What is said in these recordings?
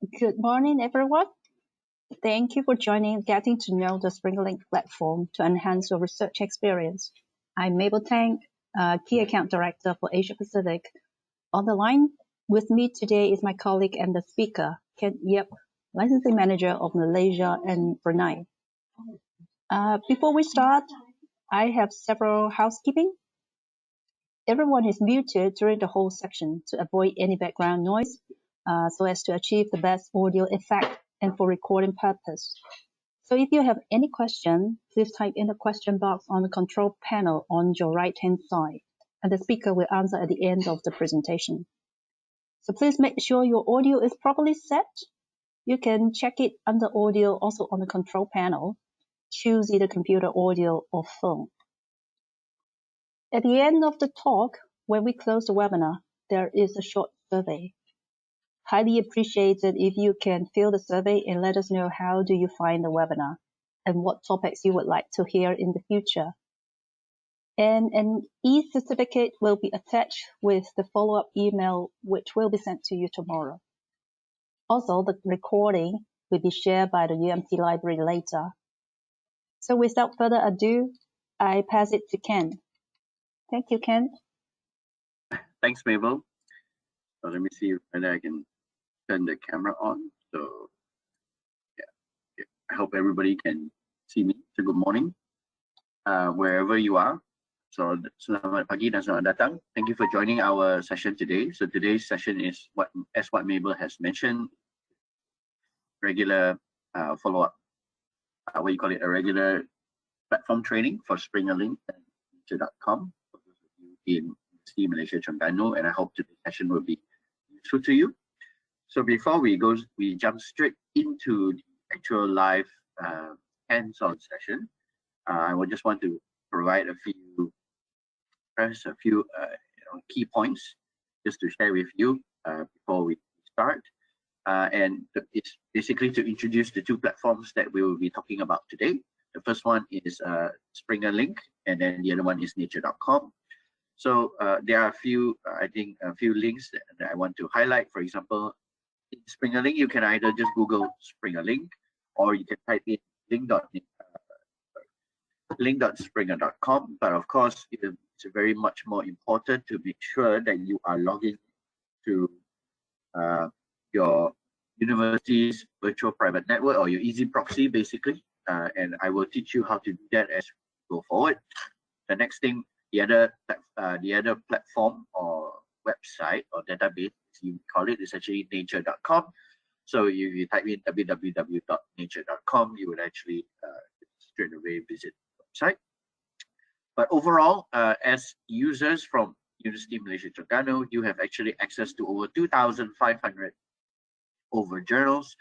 Good morning, everyone. Thank you for joining Getting to Know the SpringerLink platform to enhance your research experience. I'm Mabel Tang, Key Account Director for Asia Pacific. On the line with me today is my colleague and the speaker, Ken Yep, Licensing Manager of Malaysia and Brunei. Before we start, I have several housekeeping. Everyone is muted during the whole section to avoid any background noise, so as to achieve the best audio effect and for recording purpose. So if you have any question, please type in the question box on the control panel on your right-hand side, and the speaker will answer at the end of the presentation. So please make sure your audio is properly set. You can check it under audio also on the control panel. Choose either computer audio or phone. At the end of the talk, when we close the webinar, there is a short survey. Highly appreciated if you can fill the survey and let us know how do you find the webinar and what topics you would like to hear in the future. And an e-certificate will be attached with the follow-up email, which will be sent to you tomorrow. Also, the recording will be shared by the Umt Library later. So without further ado, I pass it to Ken. Thank you, Ken. Thanks, Mabel. So let me see whether I can turn the camera on. So yeah, I hope everybody can see me. So good morning, wherever you are. So selamat pagi dan selamat datang. Thank you for joining our session today. So today's session is what Mabel has mentioned, regular follow-up, what you call it, a regular platform training for SpringerLink and Nature.com for those of you in Malaysia, Terengganu, and I hope today's session will be useful to you. So before we jump straight into the actual live hands-on session, I would just want to provide a few key points just to share with you before we start. And it's basically to introduce the two platforms that we will be talking about today. The first one is SpringerLink, and then the other one is Nature.com. So there are a few links that I want to highlight. For example, in SpringerLink, you can either just Google SpringerLink, or you can type in link.springer.com. But of course, it's very much more important to be sure that you are logging to your university's virtual private network or your easy proxy, basically. And I will teach you how to do that as we go forward. The next thing, the other platform or website or database, as you call it, is actually Nature.com. So if you type in www.nature.com, you would actually straight away visit the website. But overall, as users from University of Malaysia Terengganu, you have actually access to over 2,500 journals,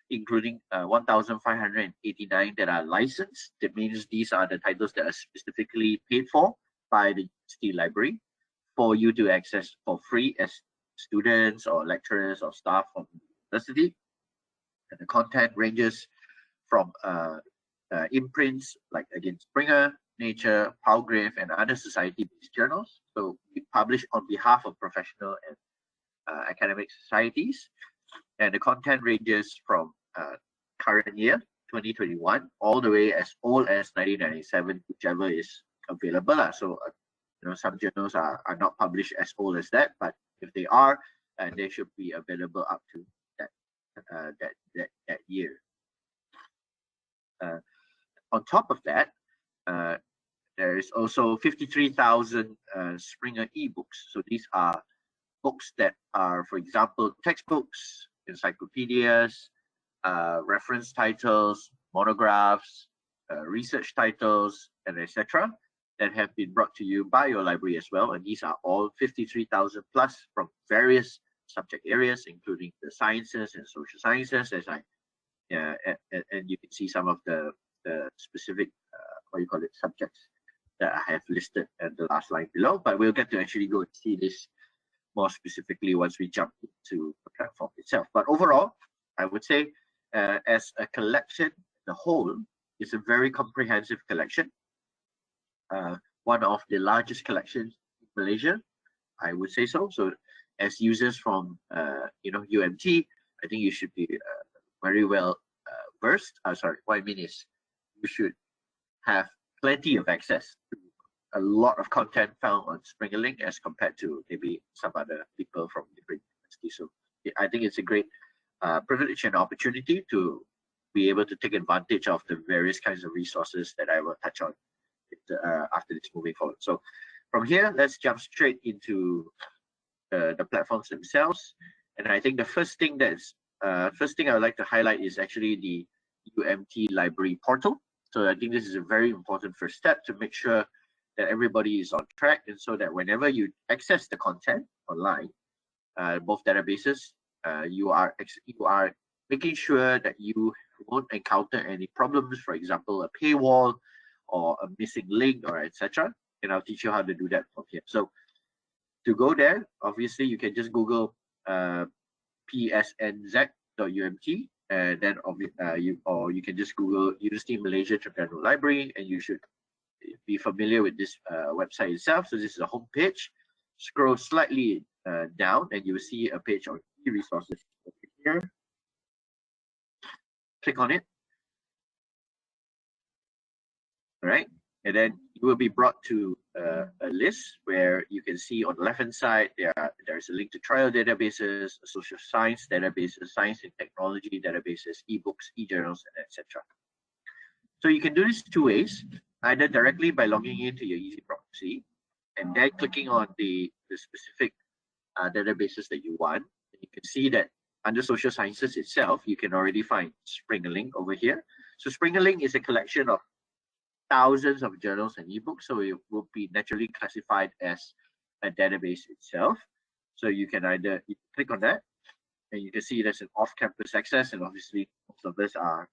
including 1,589 that are licensed. That means these are the titles that are specifically paid for by the University Library for you to access for free as students or lecturers or staff from the university. And the content ranges from imprints like, again, Springer, Nature, Palgrave, and other society-based journals. So we publish on behalf of professional and academic societies. And the content ranges from current year, 2021, all the way as old as 1997, whichever is available. So, some journals are not published as old as that, but if they are, they should be available up to that year. On top of that, there is also 53,000 Springer Ebooks. So these are books that are, for example, textbooks, encyclopedias, reference titles, monographs, research titles, and etc. that have been brought to you by your library as well. And these are all 53,000 plus from various subject areas, including the sciences and social sciences, and you can see some of the specific subjects that I have listed at the last line below. But we'll get to actually go and see this more specifically once we jump into the platform itself. But overall, I would say as a collection, the whole is a very comprehensive collection. One of the largest collections in Malaysia, I would say so. So as users from UMT, I think you should be very well versed. Sorry, what I mean is you should have plenty of access to a lot of content found on SpringerLink as compared to maybe some other people from different universities. So I think it's a great privilege and opportunity to be able to take advantage of the various kinds of resources that I will touch on after this moving forward. So from here, let's jump straight into the platforms themselves. And I think the first thing I would like to highlight is actually the Umt Library Portal. So I think this is a very important first step to make sure that everybody is on track, and so that whenever you access the content online, both databases, you are making sure that you won't encounter any problems, for example, a paywall or a missing link or etc. And I'll teach you how to do that from here. So to go there, obviously you can just Google psnz.umt, and then you can just Google University Malaysia General Library, and you should be familiar with this website itself. So this is a home page. Scroll slightly down and you will see a page on key resources over here. Click on it. All right, and then you will be brought to a list where you can see on the left hand side there's a link to trial databases, social science databases, science and technology databases, ebooks, e-journals, and etc. So you can do this two ways, either directly by logging into your Easy Proxy and then clicking on the specific databases that you want. And you can see that under social sciences itself, you can already find SpringerLink over here. So SpringerLink is a collection of thousands of journals and ebooks, so it will be naturally classified as a database itself. So you can click on that, and you can see there's an off-campus access, and obviously most of us are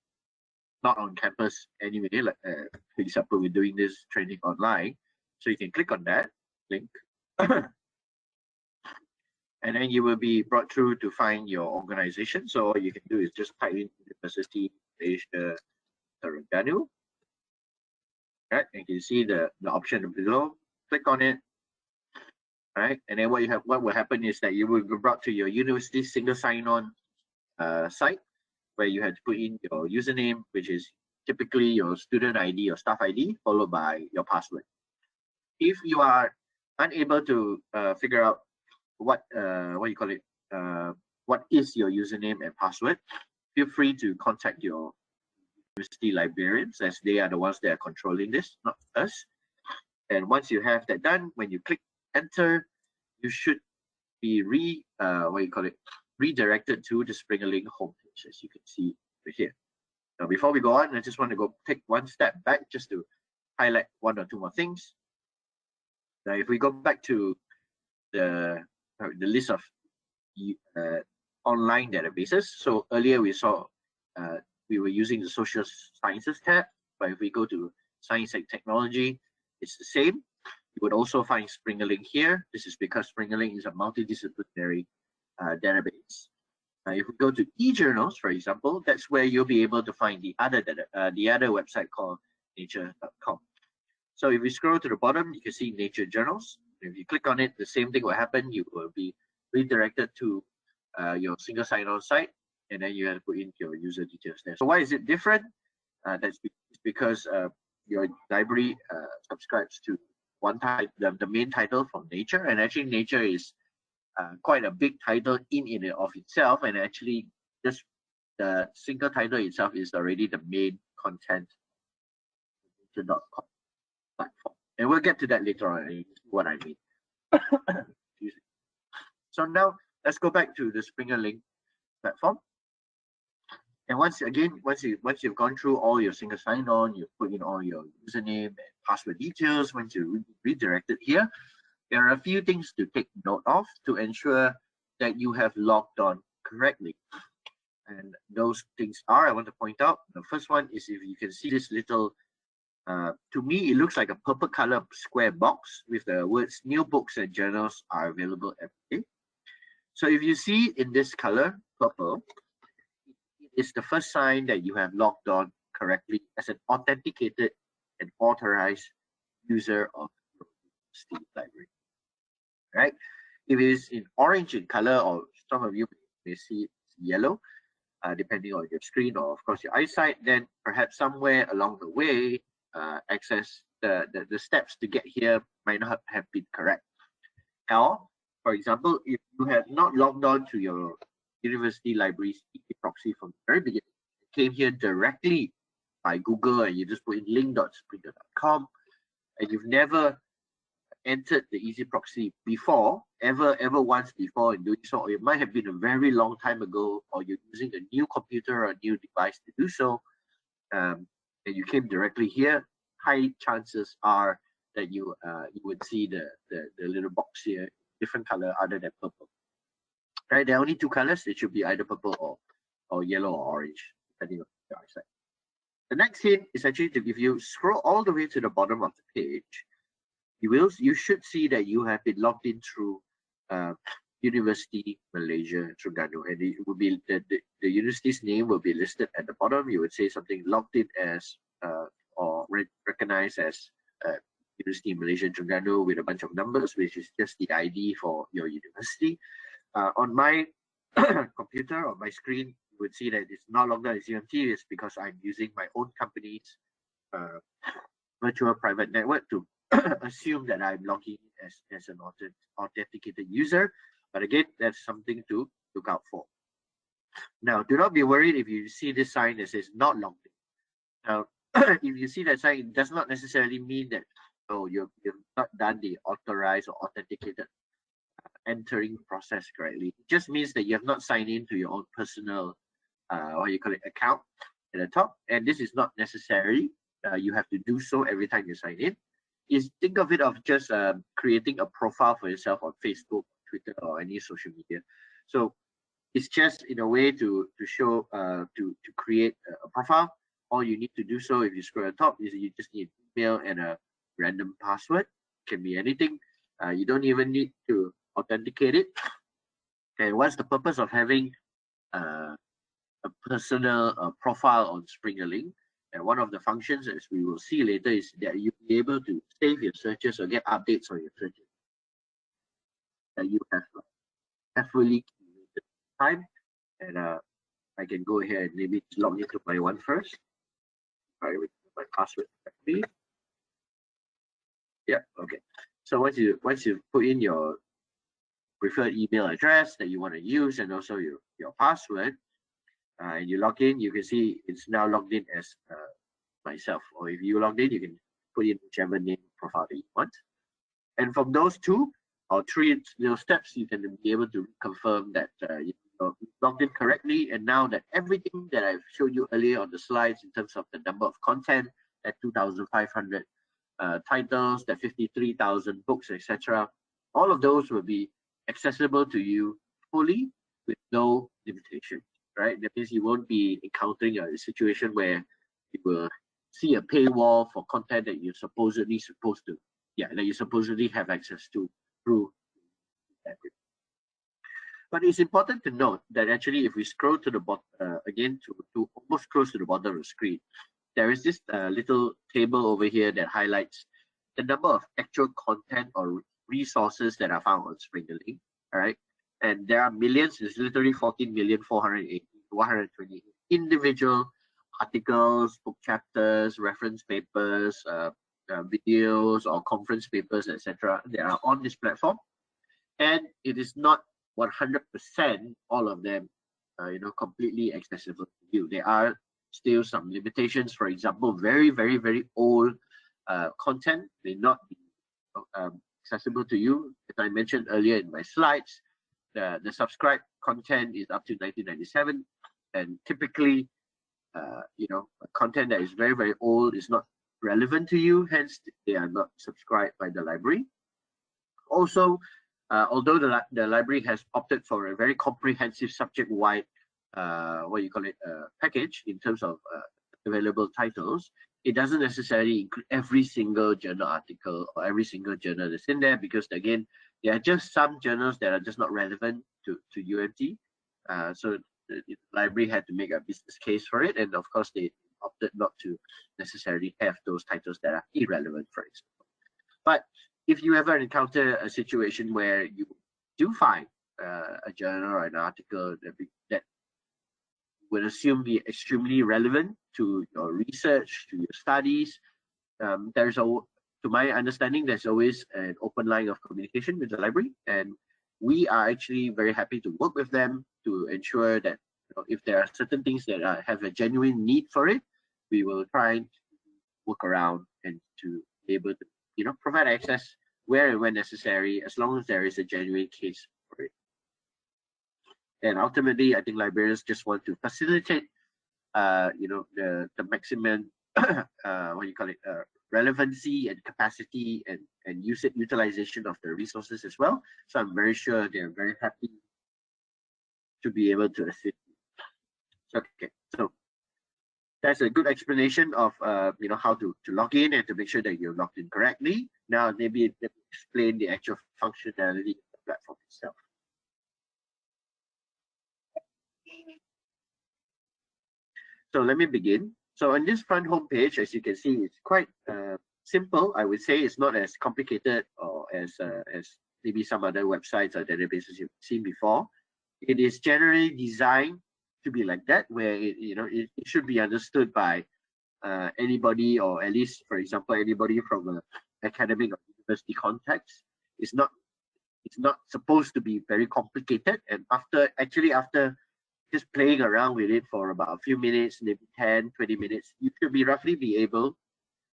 not on campus anyway. Like for example, we're doing this training online, so you can click on that link, and then you will be brought through to find your organization. So all you can do is just type in University Malaysia Terengganu. Right, and you can see the option below. Click on it. Right, and then what will happen is that you will be brought to your university single sign-on site, where you have to put in your username, which is typically your student ID or staff ID, followed by your password. If you are unable to figure out what is your username and password, feel free to contact your university librarians, as they are the ones that are controlling this, not us. And once you have that done, when you click enter, you should be redirected to the SpringerLink homepage, as you can see over here. Now, before we go on, I just want to take one step back just to highlight one or two more things. Now, if we go back to the list of online databases, so earlier we saw we were using the social sciences tab, but if we go to science and technology, it's the same. You would also find SpringerLink here. This is because SpringerLink is a multidisciplinary database. If we go to e-journals, for example, that's where you'll be able to find the other website called nature.com. So if we scroll to the bottom, you can see Nature Journals. If you click on it, the same thing will happen. You will be redirected to your single sign-on site, and then you have to put in your user details there. So why is it different? That's because your library subscribes to the main title from Nature, and actually Nature is quite a big title in and of itself, and actually just the single title itself is already the main content Nature.com platform. And we'll get to that later on, what I mean. So now let's go back to the SpringerLink platform. And once you've gone through all your single sign-on, you put in all your username and password details. Once you redirect it here, there are a few things to take note of to ensure that you have logged on correctly. And those things are, I want to point out, the first one is, if you can see this little, to me, it looks like a purple color square box with the words new books and journals are available every day. So if you see in this color, purple, it's the first sign that you have logged on correctly as an authenticated and authorized user of the University Library. Right? If it is in orange in color, or some of you may see yellow, depending on your screen or of course your eyesight, then perhaps somewhere along the way, access the steps to get here might not have been correct. Or, for example, if you have not logged on to your university library's proxy from the very beginning, came here directly by Google and you just put in link.springer.com, and you've never entered the easy proxy before, ever once before in doing so, or it might have been a very long time ago, or you're using a new computer or a new device to do so, and you came directly here, high chances are that you would see the little box here, different color other than purple. Right, there are only two colors. It should be either purple or yellow or orange, depending on your eyesight. The next hint is actually to give you, scroll all the way to the bottom of the page. You should see that you have been logged in through University Malaysia Terengganu, and it will be the university's name will be listed at the bottom. You would say something logged in as or recognized as University Malaysia Terengganu with a bunch of numbers, which is just the ID for your university. On my computer, on my screen, you would see that it's no longer as UMT. It's because I'm using my own company's virtual private network to assume that I'm logging as an authenticated user. But again, that's something to look out for. Now, do not be worried if you see this sign that says not logged in. Now, if you see that sign, it does not necessarily mean that, oh, you've not done the authorized or authenticated entering process correctly. It just means that you have not signed in to your own personal, what you call it, account at the top. And this is not necessary. You have to do so every time you sign in. Think of it of just creating a profile for yourself on Facebook, Twitter, or any social media. So it's just in a way to show to create a profile. All you need to do so, if you scroll at the top, is you just need an email and a random password. It can be anything. You don't even need to authenticate it. And what's the purpose of having a personal profile on SpringerLink? And one of the functions, as we will see later, is that you'll be able to save your searches or get updates on your searches that you have carefully curated time. And I can go ahead and maybe log into my one first. Sorry, with my password correctly. Yeah, okay. So once you put in your preferred email address that you want to use and also your password, and you log in, you can see it's now logged in as myself. Or if you logged in, you can put in whichever name profile that you want. And from those two or three steps, you can be able to confirm that you logged in correctly. And now that everything that I've showed you earlier on the slides in terms of the number of content, that 2,500 titles, that 53,000 books, etc., all of those will be accessible to you fully with no limitation. Right? That means you won't be encountering a situation where you will see a paywall for content that you're supposedly have access to through that. But it's important to note that actually, if we scroll to the bottom again to almost close to the bottom of the screen, there is this little table over here that highlights the number of actual content or resources that are found on SpringerLink. All right. And there are millions. There's literally 14,480,128 individual articles, book chapters, reference papers, videos, or conference papers, etc. that are on this platform. And it is not 100% all of them, completely accessible to you. There are still some limitations. For example, very, very, very old content may not be accessible to you. As I mentioned earlier in my slides, the subscribed content is up to 1997, and typically, content that is very, very old is not relevant to you, hence they are not subscribed by the library. Also, although the library has opted for a very comprehensive subject-wide, package in terms of available titles, it doesn't necessarily include every single journal article or every single journal that's in there, because again, there are just some journals that are just not relevant to UMT. So the library had to make a business case for it, and of course they opted not to necessarily have those titles that are irrelevant, for example. But if you ever encounter a situation where you do find a journal or an article that would assume be extremely relevant to your research, to your studies. To my understanding, there's always an open line of communication with the library, and we are actually very happy to work with them to ensure that if there are certain things that have a genuine need for it, we will try and work around and to be able to provide access where and when necessary, as long as there is a genuine case for it. And ultimately, I think librarians just want to facilitate the maximum relevancy and capacity and utilization of the resources as well. So I'm very sure they're very happy to be able to assist. Okay, so that's a good explanation of how to log in and to make sure that you're logged in correctly. Now maybe let me explain the actual functionality of the platform itself. So let me begin. So on this front home page, as you can see, it's quite simple. I would say it's not as complicated or as maybe some other websites or databases you've seen before. It is generally designed to be like that, where it should be understood by anybody, or at least, for example, anybody from an academic or university context. It's not supposed to be very complicated. And after just playing around with it for about a few minutes, maybe 10, 20 minutes, you should roughly be able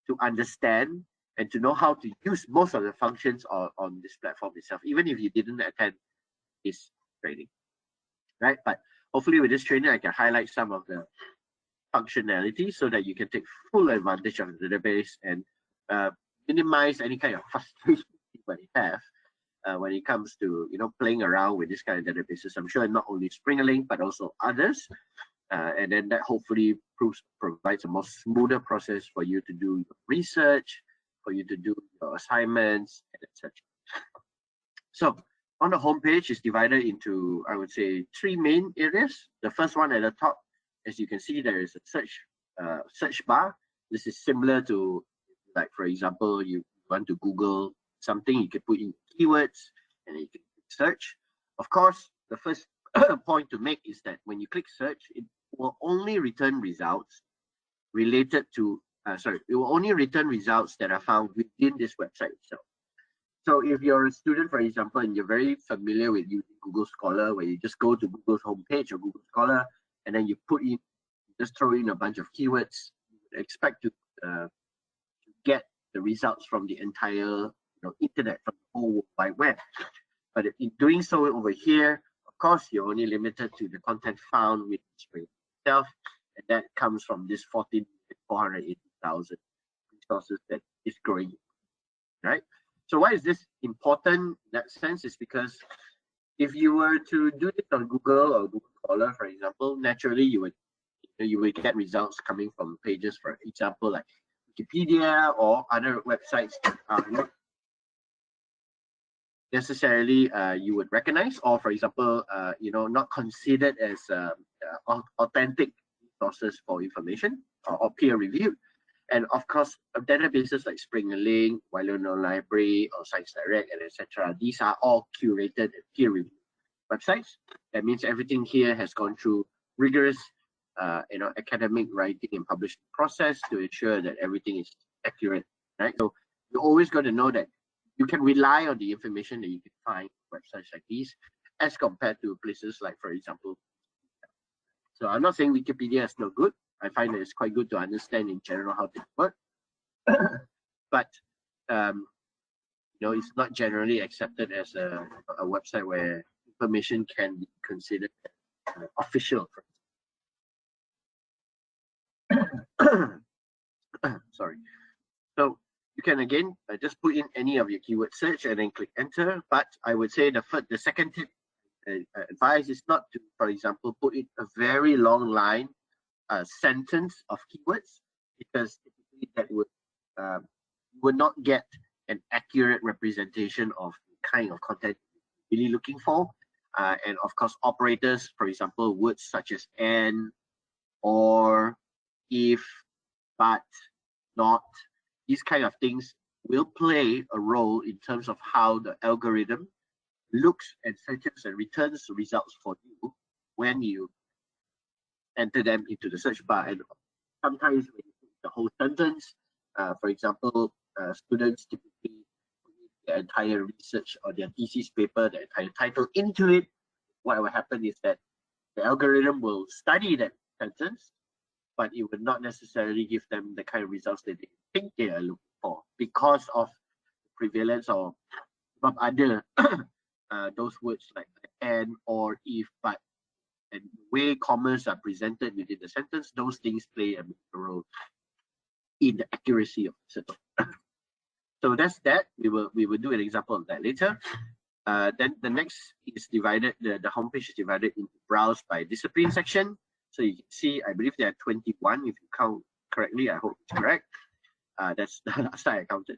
to understand and to know how to use most of the functions on this platform itself, even if you didn't attend this training, right? But hopefully with this training, I can highlight some of the functionality so that you can take full advantage of the database and minimize any kind of frustration you might have when it comes to playing around with this kind of databases. I'm sure not only SpringerLink but also others, and then that hopefully provides a more smoother process for you to do your research, for you to do your assignments, etc. So on the homepage is divided into, I would say, 3 main areas. The first one at the top, as you can see, there is a search bar. This is similar to, like, for example, you want to Google something, you can put in keywords and you can search. Of course, the first point to make is that when you click search, it will only return results related to, it will only return results that are found within this website itself. So if you're a student, for example, and you're very familiar with using Google Scholar, where you just go to Google's homepage or Google Scholar, and then you just throw in a bunch of keywords, you would expect to get the results from the entire internet, from the whole wide web. But in doing so over here, of course, you're only limited to the content found with Springer itself, and that comes from this 480,000 resources that is growing, right? So why is this important in that sense? Is because if you were to do this on Google or Google Scholar, for example, naturally you would get results coming from pages, for example, like Wikipedia or other websites that are not necessarily you would recognize, or for example, not considered as authentic sources for information or peer reviewed. And of course, databases like SpringerLink, Umt Library, or Science Direct, and etc. These are all curated and peer reviewed websites. That means everything here has gone through rigorous, academic writing and publishing process to ensure that everything is accurate, right? So you're always going to know that you can rely on the information that you can find on websites like these, as compared to places like, for example, so I'm not saying Wikipedia is no good. I find that it's quite good to understand in general how things work, but it's not generally accepted as a website where information can be considered official. Sorry. So you can again just put in any of your keyword search and then click enter. But I would say the second tip advice is not to, for example, put in a very long line, sentence of keywords, because typically that would not get an accurate representation of the kind of content you're really looking for. And of course, operators, for example, words such as and, or, if, but, not, these kind of things will play a role in terms of how the algorithm looks and searches and returns results for you when you enter them into the search bar. And sometimes when you put the whole sentence, for example, students typically put their entire research or their thesis paper, the entire title into it. What will happen is that the algorithm will study that sentence, but it will not necessarily give them the kind of results that they think they are looking for because of the prevalence of other those words like and, or, if, but, and the way commas are presented within the sentence. Those things play a major role in the accuracy of the search. So that's that. We will do an example of that later. Then the next is divided. The homepage is divided into browse by discipline section. So you can see, I believe there are 21 if you count correctly. I hope it's correct. That's the last time I counted.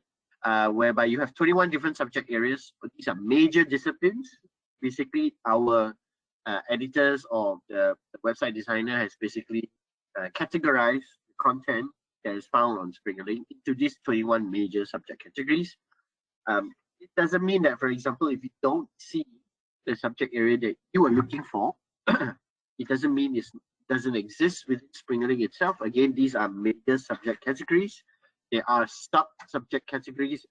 Whereby you have 21 different subject areas. But these are major disciplines. Basically, our editors or the website designer has basically categorized the content that is found on SpringerLink into these 21 major subject categories. It doesn't mean that, for example, if you don't see the subject area that you are looking for, it doesn't mean it doesn't exist within SpringerLink itself. Again, these are major subject categories. There are sub-subject categories.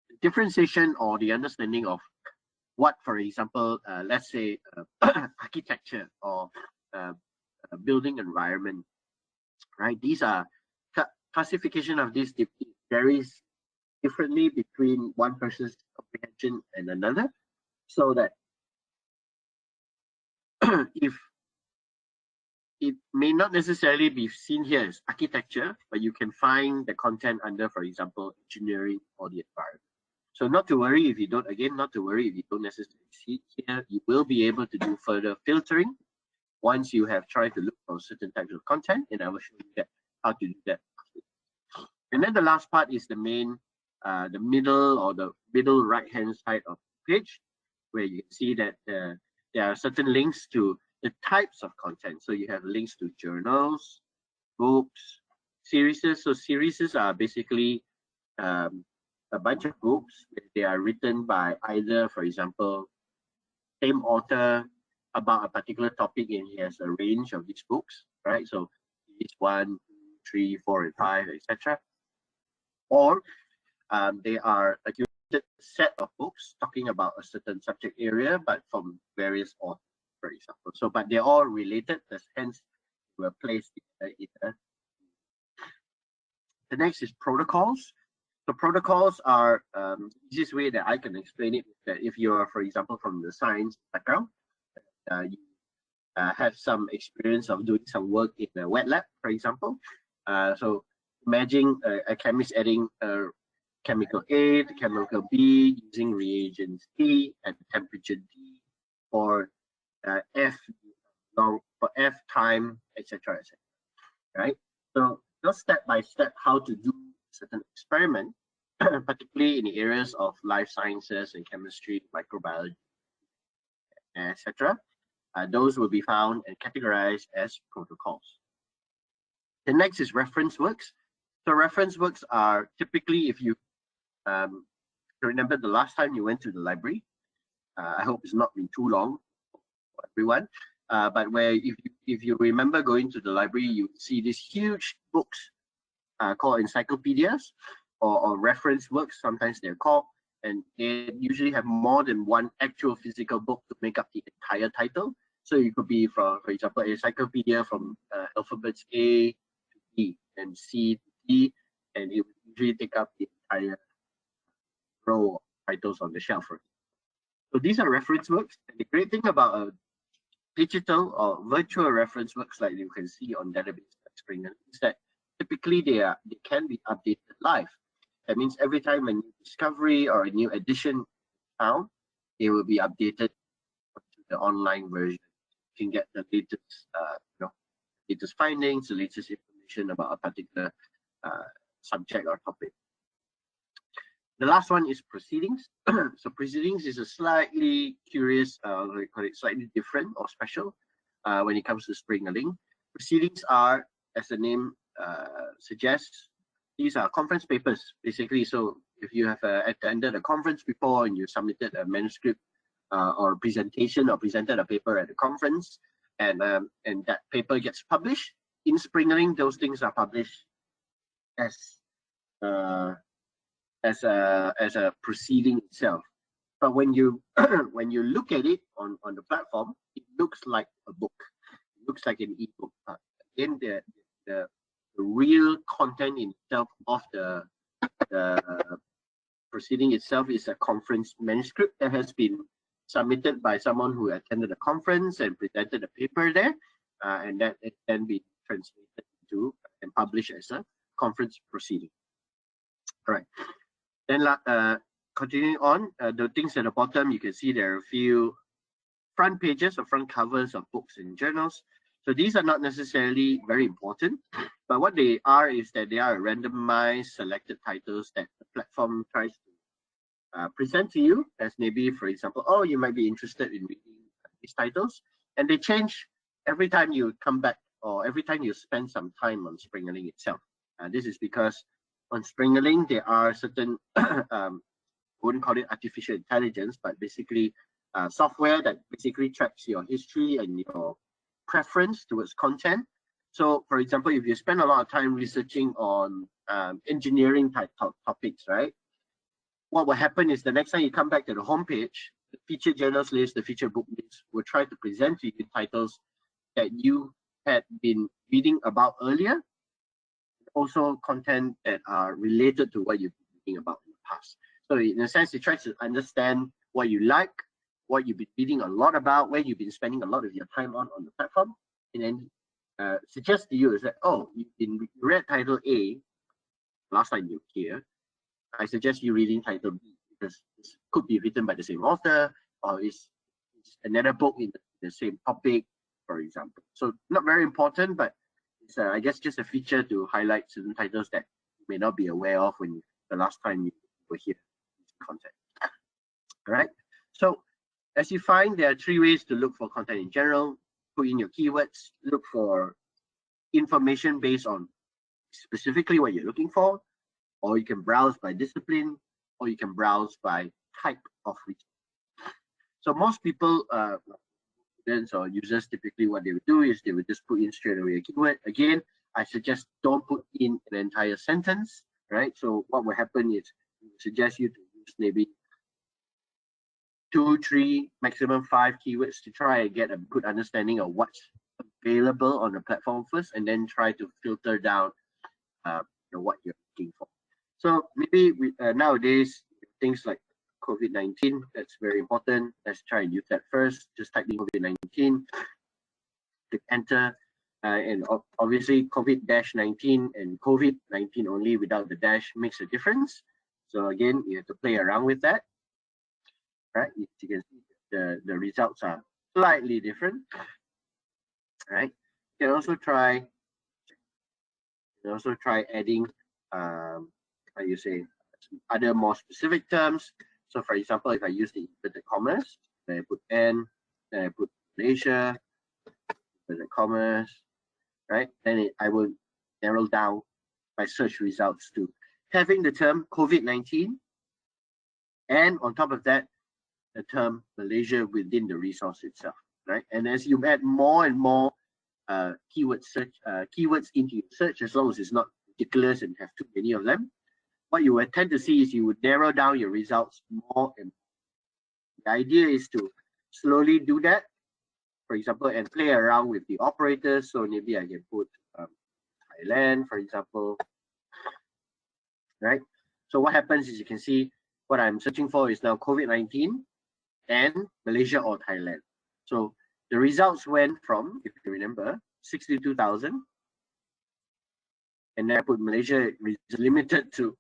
The differentiation or the understanding of what, for example, let's say architecture or building environment, right? These are classification of these varies differently between one person's comprehension and another, so that if it may not necessarily be seen here as architecture, but you can find the content under, for example, engineering or the environment. So not to worry if you don't, again, not to worry if you don't necessarily see it here. You will be able to do further filtering once you have tried to look for certain types of content, and I will show you that how to do that. And then the last part is the main, the middle or the middle right-hand side of the page, where you can see that there are certain links to the types of content. So you have links to journals, books, series. So series are basically a bunch of books. They are written by either, for example, same author about a particular topic, and he has a range of these books, right? So it's 1, 2, 3, 4, and 5, etc. Or they are a curated set of books talking about a certain subject area, but from various authors, for example. So, but they're all related, hence were placed in the next is protocols. So protocols are the easiest way that I can explain it is that if you are, for example, from the science background, you have some experience of doing some work in a wet lab, for example. So imagine a chemist adding chemical A to chemical B using reagent C at temperature D for F time, etc., etc. Right? So just step by step how to do certain experiment, particularly in the areas of life sciences and chemistry, microbiology, etc. Those will be found and categorized as protocols. The next is reference works. So reference works are typically, if you remember the last time you went to the library, I hope it's not been too long for everyone, but where if you remember going to the library, you see these huge books called encyclopedias or reference works, sometimes they're called, and they usually have more than one actual physical book to make up the entire title. So it could be, for example, an encyclopedia from alphabets A to D and C to D, and it would usually take up the entire row of titles on the shelf. So these are reference works, and the great thing about a digital or virtual reference works like you can see on database like Springer is that typically they can be updated live. That means every time a new discovery or a new addition is found, they will be updated to the online version. You can get the latest, latest findings, the latest information about a particular subject or topic. The last one is proceedings. So proceedings is a slightly curious, slightly different or special when it comes to SpringerLink. Proceedings are, as the name suggests, these are conference papers, basically. So if you have attended a conference before and you submitted a manuscript or presentation or presented a paper at a conference, and that paper gets published. In SpringerLink, those things are published as a proceeding itself. But when you when you look at it on the platform, it looks like a book. It looks like an ebook. Again, the real content in itself of the proceeding itself is a conference manuscript that has been submitted by someone who attended a conference and presented a paper there, and that it then be translated into and published as a conference proceeding. All right. Then continuing on, the things at the bottom, you can see there are a few front pages or front covers of books and journals. So these are not necessarily very important, but what they are is that they are randomized selected titles that the platform tries to present to you as maybe, for example, oh, you might be interested in reading these titles, and they change every time you come back or every time you spend some time on SpringerLink itself. This is because on SpringerLink, there are certain, wouldn't call it artificial intelligence, but basically software that basically tracks your history and your preference towards content. So, for example, if you spend a lot of time researching on engineering type topics, right? What will happen is the next time you come back to the homepage, the featured journals list, the featured book list will try to present to you titles that you had been reading about earlier, also content that are related to what you've been reading about in the past. So in a sense, it tries to understand what you like, what you've been reading a lot about, where you've been spending a lot of your time on the platform, and then suggest to you is that, oh, you read title A last time you were here. I suggest you reading title B because this could be written by the same author, or it's another book in the same topic, for example. So not very important, but it's I guess just a feature to highlight certain titles that you may not be aware of when the last time you were here content. All right. So as you find, there are 3 ways to look for content in general. Put in your keywords, look for information based on specifically what you're looking for, or you can browse by discipline, or you can browse by type of research. So most people, students or users, typically what they would do is they would just put in straight away a keyword. Again, I suggest don't put in an entire sentence, right? So what will happen is we suggest you to use maybe 2, 3, maximum 5 keywords to try and get a good understanding of what's available on the platform first, and then try to filter down what you're looking for. So maybe nowadays, things like COVID-19, that's very important. Let's try and use that first. Just type in COVID-19, click enter, and obviously COVID-19 and COVID-19 only without the dash makes a difference. So again, you have to play around with that. Right, you can see the results are slightly different. Right, you can also try adding how you say other more specific terms. So for example, if I use the inverted commas, then I put N, then I put Malaysia, inverted commas, right? Then I will narrow down my search results to having the term COVID-19, and on top of that, the term Malaysia within the resource itself, right? And as you add more and more keywords into your search, as long as it's not ridiculous and have too many of them, what you would tend to see is you would narrow down your results more and more. The idea is to slowly do that, for example, and play around with the operators. So maybe I can put Thailand, for example, right? So what happens is you can see what I'm searching for is now COVID-19 and Malaysia or Thailand. So the results went from, if you remember, 62,000, and then I put Malaysia limited to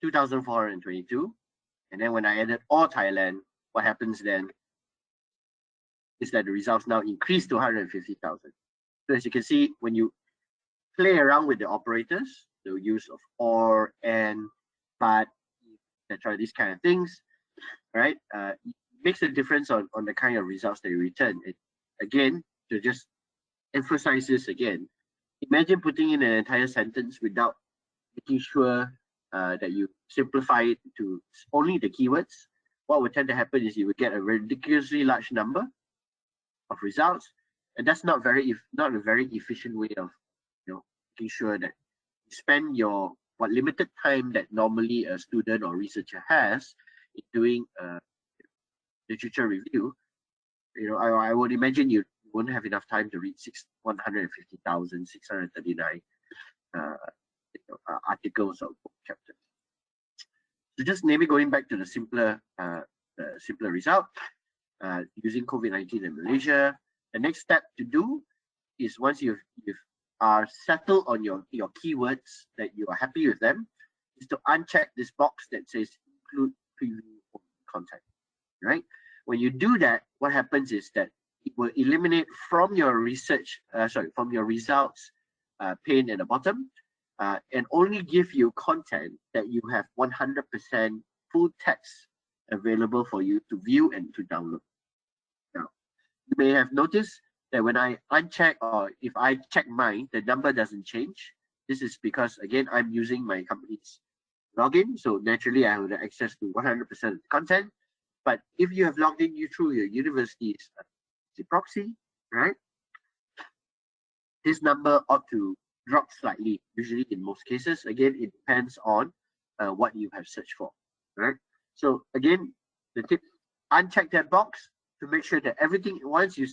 2,422. And then when I added all Thailand, what happens then is that the results now increase to 150,000. So as you can see, when you play around with the operators, the use of or, and, but, etc., these kind of things, right? It makes a difference on the kind of results that you return. Again, to just emphasize this again, imagine putting in an entire sentence without making sure that you simplify it to only the keywords. What would tend to happen is you would get a ridiculously large number of results, and that's not a very efficient way of making sure that you spend your limited time that normally a student or researcher has in doing literature review. I would imagine you won't have enough time to read 150,639 articles or book chapters. So just maybe going back to the simpler result, using COVID-19 in Malaysia, the next step to do is once you are settled on your keywords, that you are happy with them, is to uncheck this box that says include preview content, right? When you do that, what happens is that it will eliminate from your from your results pane at the bottom, and only give you content that you have 100% full text available for you to view and to download. Now, you may have noticed that when I uncheck, or if I check mine, the number doesn't change. This is because, again, I'm using my company's login, so naturally I have access to 100% of the content. But if you have logged in through your university's proxy, right, this number ought to drop slightly, usually in most cases. Again, it depends on what you have searched for, right? So again, the tip, uncheck that box to make sure that everything, once you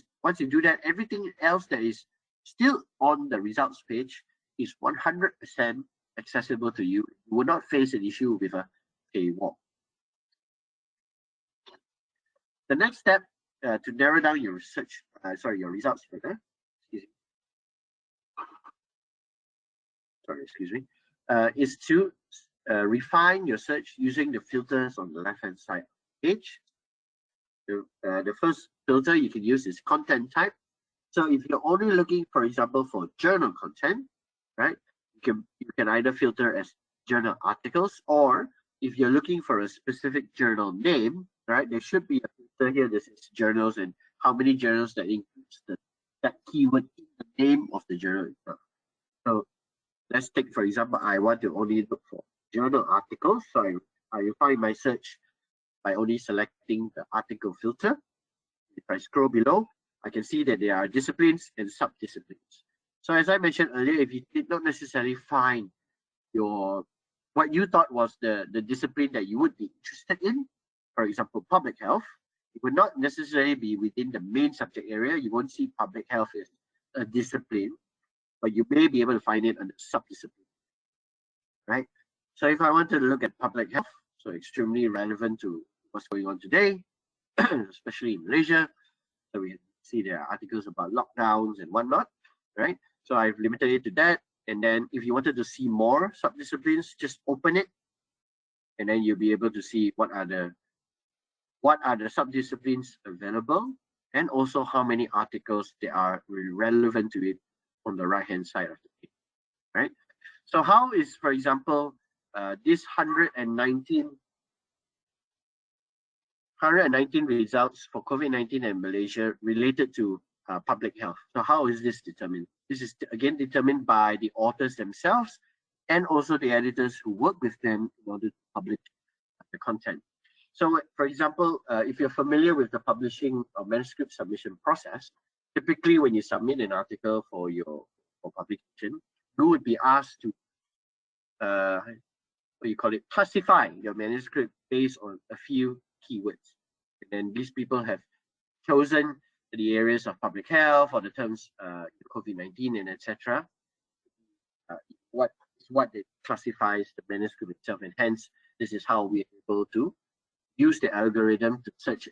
do that, everything else that is still on the results page is 100% accessible to you. You will not face an issue with a paywall. The next step to narrow down your research, your results further, is to refine your search using the filters on the left-hand side page. The first filter you can use is content type. So if you're only looking, for example, for journal content, right, you can either filter as journal articles, or if you're looking for a specific journal name, right, there should be a filter here that says journals and how many journals that includes that keyword in the name of the journal itself. So let's take, for example, I want to only look for journal articles. So I refine my search by only selecting the article filter. If I scroll below, I can see that there are disciplines and sub-disciplines. So as I mentioned earlier, if you did not necessarily find what you thought was the discipline that you would be interested in, for example, public health, it would not necessarily be within the main subject area. You won't see public health as a discipline, but you may be able to find it under sub-discipline, right? So if I wanted to look at public health, so extremely relevant to what's going on today, especially in Malaysia, so we see there are articles about lockdowns and whatnot, right? So I've limited it to that. And then if you wanted to see more sub-disciplines, just open it, and then you'll be able to see what are the sub-disciplines available, and also how many articles there are relevant to it on the right-hand side of the page, right? So how is, for example, this 119 results for COVID-19 in Malaysia related to public health? So how is this determined? This is again determined by the authors themselves and also the editors who work with them in order to publish the content. So, for example, if you're familiar with the publishing or manuscript submission process, typically when you submit an article for publication, you would be asked to classify your manuscript based on a few keywords. And then these people have chosen the areas of public health or the terms COVID-19 and etc. What it classifies the manuscript itself, and hence this is how we're able to use the algorithm to search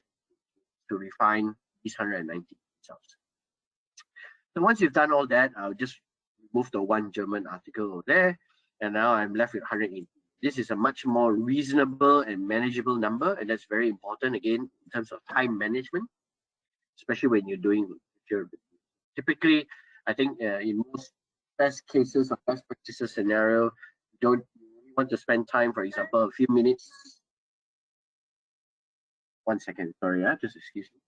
to refine these 190 results. So once you've done all that, I'll just remove the one German article over there, and now I'm left with 180. This is a much more reasonable and manageable number, and that's very important again in terms of time management, especially when you're doing literature. Typically, I think in most best cases or best practices scenario, you don't want to spend time, for example, a few minutes. 1 second, sorry, just excuse me.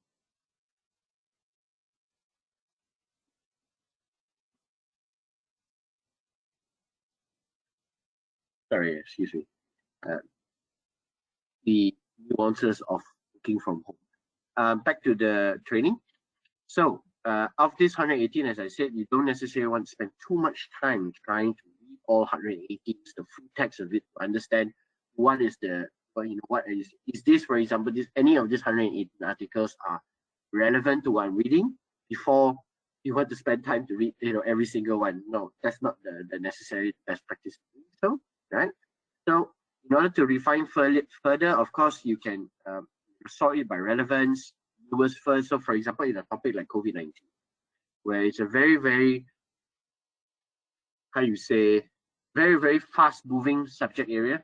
Sorry, excuse me. The nuances of working from home. Back to the training. So of this 118, as I said, you don't necessarily want to spend too much time trying to read all 118, the full text of it, to understand what is the, what is this, for example, any of these 118 articles are relevant to what I'm reading before you want to spend time to read, every single one. No, that's not the necessary best practice. So, right? So, in order to refine further, of course, you can sort it by relevance. Newest first. So, for example, in a topic like COVID-19, where it's a very, very, very, very fast-moving subject area,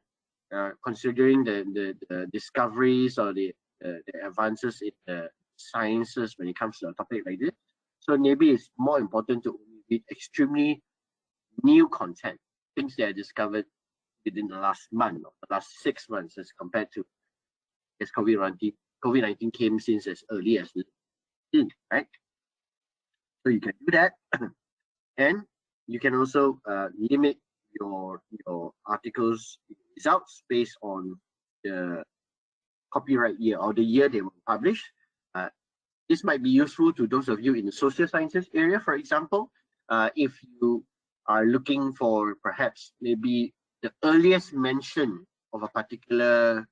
considering the discoveries or the advances in the sciences when it comes to a topic like this. So maybe it's more important to read extremely new content, things that are discovered within the last month or the last 6 months, as compared to as COVID-19 came since as early as right? So you can do that, and you can also limit your articles results based on the copyright year or the year they were published. This might be useful to those of you in the social sciences area, for example. If you are looking for perhaps maybe the earliest mention of a particular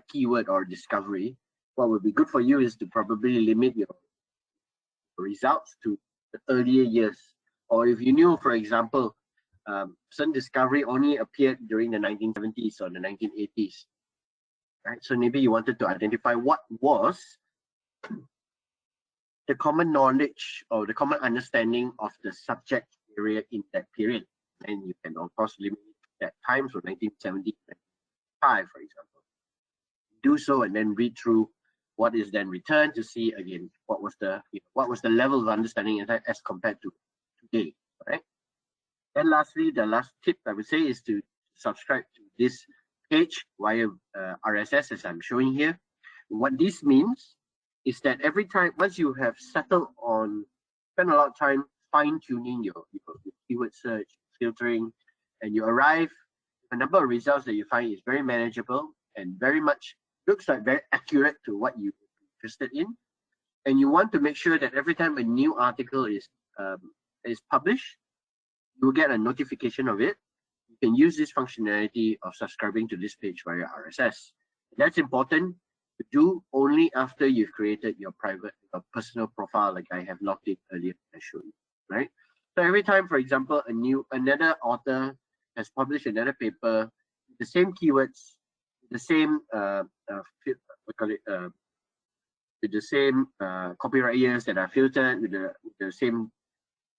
keyword or discovery, what would be good for you is to probably limit your results to the earlier years. Or if you knew, for example, some discovery only appeared during the 1970s or the 1980s, right? So maybe you wanted to identify what was the common knowledge or the common understanding of the subject area in that period. And you can, of course, limit that time, so 1970, 1995, for example. Do so and then read through what is then returned to see again what was the level of understanding as compared to today, right? And lastly, the last tip I would say is to subscribe to this page via RSS, as I'm showing here. What this means is that every time, once you have settled on, spend a lot of time fine-tuning your keyword search, filtering, and you arrive, a number of results that you find is very manageable and very much looks like very accurate to what you're interested in. And you want to make sure that every time a new article is published, you will get a notification of it. You can use this functionality of subscribing to this page via RSS. That's important to do only after you've created your private or personal profile, like I have logged in earlier I showed you, right? So every time, for example, another author has published another paper, the same keywords, the same with the same copyright years that are filtered with the same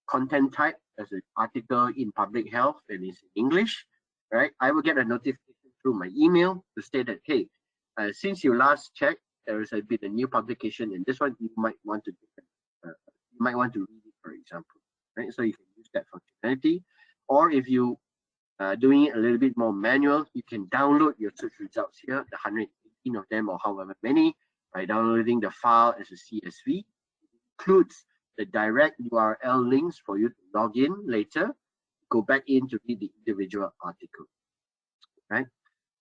content type as an article in public health and is in English, right? I will get a notification through my email to state that, hey, since you last checked, there has been a new publication, and this one you might want to read it, for example, right? So you can use that functionality, or if you doing it a little bit more manual, you can download your search results here, the 118 of them or however many, by downloading the file as a CSV. It includes the direct URL links for you to log in later, go back in to read the individual article, right?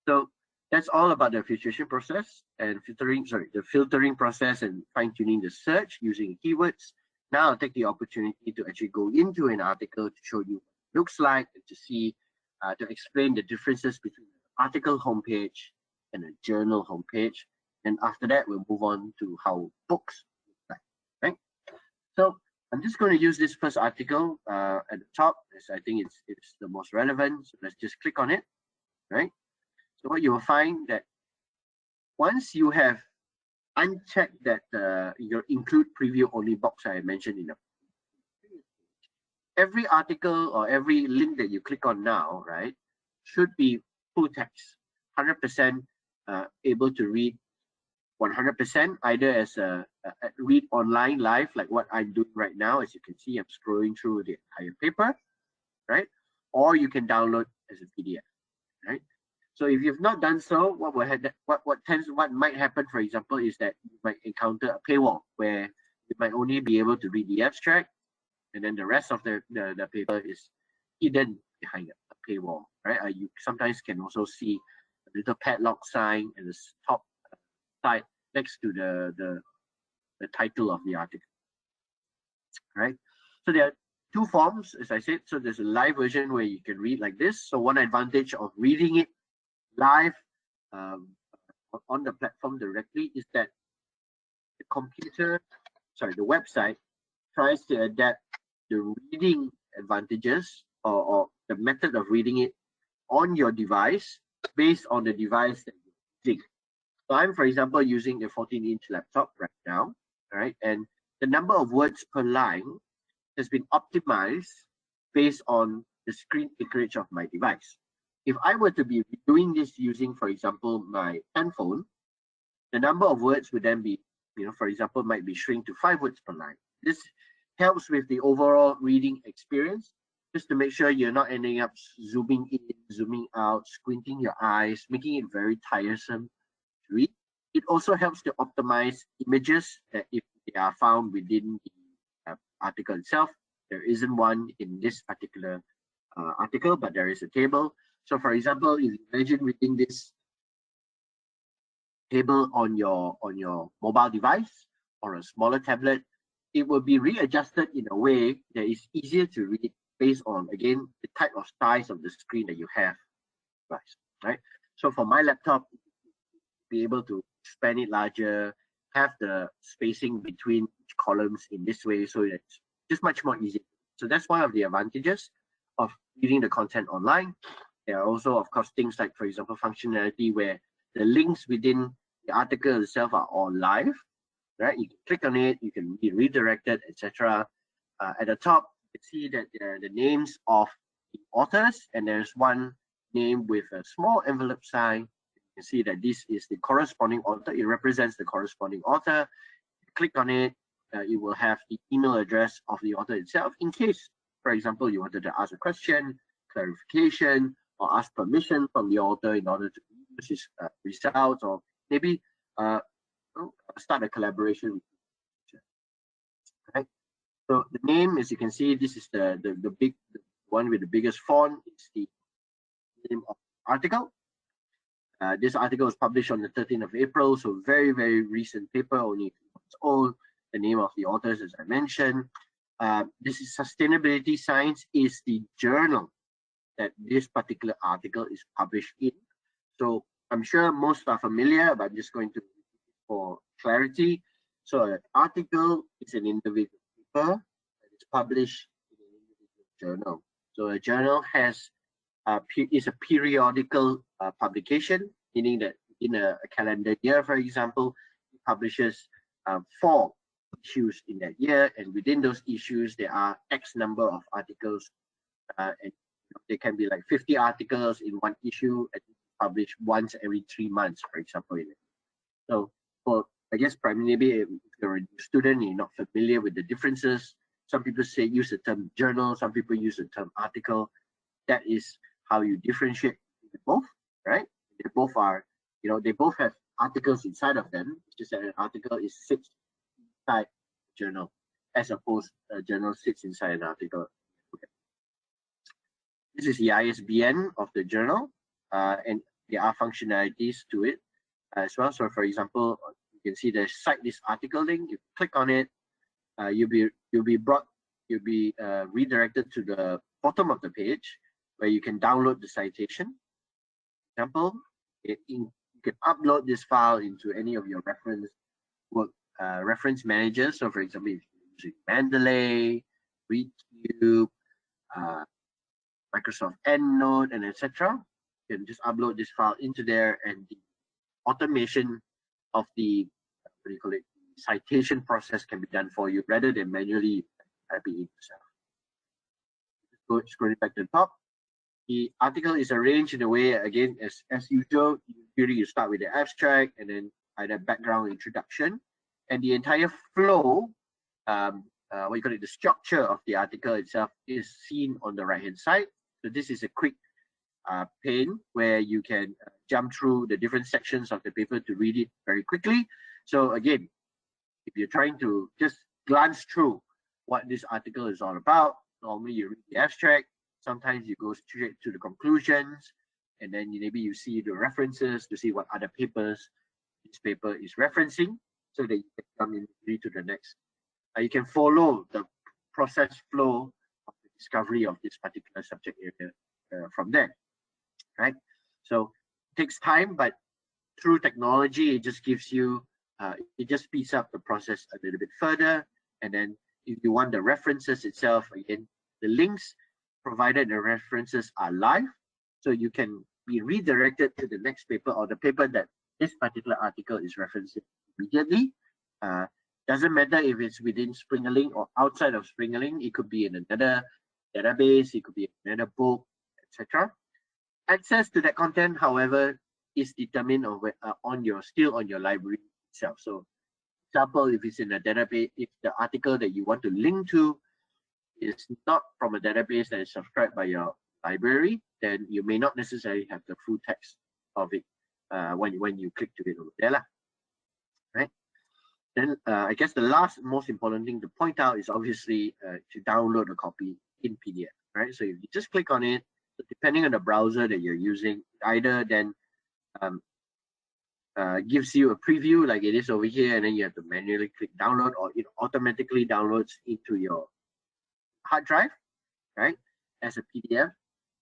So that's all about the filtration process and the filtering process and fine-tuning the search using keywords. Now I'll take the opportunity to actually go into an article to show you what it looks like and to see, to explain the differences between the article homepage and a journal homepage. And after that, we'll move on to how books look like, right? So I'm just going to use this first article at the top, as I think it's the most relevant. So let's just click on it, right? So what you will find that once you have unchecked that your include preview only box I mentioned in the every article or every link that you click on now, right, should be full text, 100% able to read 100%, either as a read online live, like what I'm doing right now. As you can see, I'm scrolling through the entire paper, right? Or you can download as a PDF, right? So if you've not done so, what might happen, for example, is that you might encounter a paywall where you might only be able to read the abstract, and then the rest of the paper is hidden behind a paywall, right? You sometimes can also see a little padlock sign in the top side next to the title of the article. right? So there are two forms, as I said. So there's a live version where you can read like this. So one advantage of reading it live on the platform directly is that the website tries to adapt the reading advantages or the method of reading it on your device based on the device that you're using. So I'm, for example, using a 14-inch laptop right now, right? And the number of words per line has been optimized based on the screen acreage of my device. If I were to be doing this using, for example, my handphone, the number of words would then be, for example, might be shrink to 5 words per line. This helps with the overall reading experience, just to make sure you're not ending up zooming in, zooming out, squinting your eyes, making it very tiresome to read. It also helps to optimize images that if they are found within the article itself. There isn't one in this particular article, but there is a table. So for example, if you imagine reading this table on your mobile device or a smaller tablet, it will be readjusted in a way that is easier to read based on, again, the type of size of the screen that you have, right? So for my laptop, be able to expand it larger, have the spacing between columns in this way, so it's just much more easy. So that's one of the advantages of reading the content online. There are also, of course, things like, for example, functionality where the links within the article itself are all live, right? You can click on it, you can be redirected, etc. At the top, you can see that there are the names of the authors, and there's one name with a small envelope sign. You can see that this is the corresponding author. It represents the corresponding author. Click on it, it will have the email address of the author itself in case, for example, you wanted to ask a question, clarification, or ask permission from the author in order to use his results, or maybe start a collaboration. Right? So the name, as you can see, this is the big one with the biggest font. It's the name of the article. This article was published on the 13th of April, so very, very recent paper, only 2 months old. The name of the authors, as I mentioned. This is Sustainability Science is the journal that this particular article is published in. So I'm sure most are familiar, but I'm just going to, for clarity. So an article is an individual paper that is published in an individual journal. So a journal is a periodical publication, meaning that in a calendar year, for example, it publishes 4 issues in that year, and within those issues there are X number of articles, and there can be like 50 articles in one issue, and published once every 3 months, for example. So for, I guess, primarily if you're a student, you're not familiar with the differences. Some people use the term journal, some people use the term article. That is how you differentiate both, right? They both are, they both have articles inside of them. It's just that an article sits inside a journal, as opposed a journal sits inside an article. This is the ISBN of the journal, and there are functionalities to it as well. So, for example, you can see the cite this article link. You click on it, you'll be redirected to the bottom of the page where you can download the citation. For example, you can upload this file into any of your reference managers. So, for example, if you're using Mendeley, ReadCube, Microsoft EndNote, and etc., you can just upload this file into there, and the automation of the citation process can be done for you rather than manually typing it yourself. Scrolling back to the top, the article is arranged in a way, again, as usual. Usually you start with the abstract and then either background introduction, and the entire flow, the structure of the article itself is seen on the right hand side. So this is a quick pane where you can jump through the different sections of the paper to read it very quickly. So again, if you're trying to just glance through what this article is all about, normally you read the abstract, sometimes you go straight to the conclusions, and then maybe you see the references to see what other papers this paper is referencing, so that you can come in to the next. You can follow the process flow of the discovery of this particular subject area from there, right? So it takes time, but through technology, it just gives you, it just speeds up the process a little bit further. And then if you want the references itself, again, the links provided the references are live, so you can be redirected to the next paper or the paper that this particular article is referenced immediately. Doesn't matter if it's within SpringerLink or outside of SpringerLink. It could be in another database, it could be another book, etc. Access to that content, however, is determined on your library itself. So, example, if it's in a database, if the article that you want to link to is not from a database that is subscribed by your library, then you may not necessarily have the full text of it when you click to it over there, right? Then I guess the last most important thing to point out is obviously to download a copy in PDF, right? So if you just click on it, depending on the browser that you're using, either then gives you a preview like it is over here, and then you have to manually click download, or it automatically downloads into your hard drive, right, as a PDF.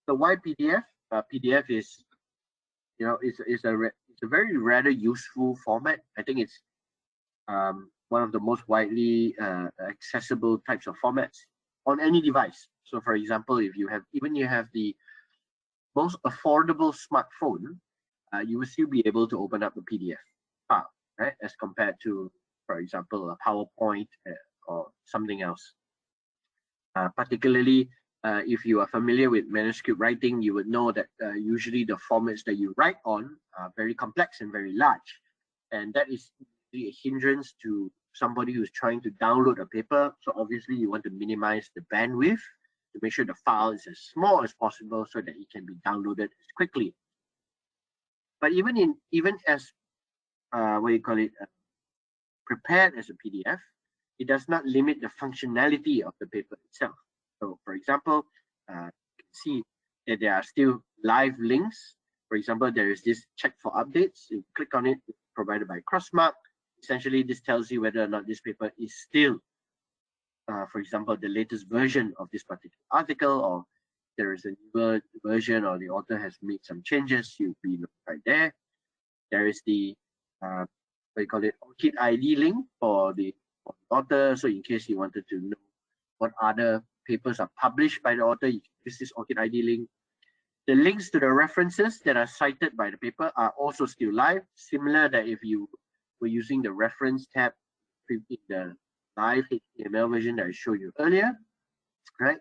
So why PDF? PDF is, you know, it's a very rather useful format. I think it's one of the most widely accessible types of formats on any device. So for example, if you have the most affordable smartphone, you will still be able to open up a PDF file, right, as compared to, for example, a PowerPoint or something else. Particularly if you are familiar with manuscript writing, you would know that usually the formats that you write on are very complex and very large, and that is a hindrance to somebody who's trying to download a paper. So obviously you want to minimize the bandwidth to make sure the file is as small as possible so that it can be downloaded as quickly. But even as prepared as a PDF, it does not limit the functionality of the paper itself. So for example, you can see that there are still live links. For example, there is this check for updates. You click on it, it's provided by Crossmark. Essentially, this tells you whether or not this paper is still, for example, the latest version of this particular article, or there is a newer version, or the author has made some changes. You'll be notified there. There is the ORCID ID link for the author. So in case you wanted to know what other papers are published by the author, you can use this ORCID ID link. The links to the references that are cited by the paper are also still live, similar that if you were using the reference tab in the live HTML version that I showed you earlier, right?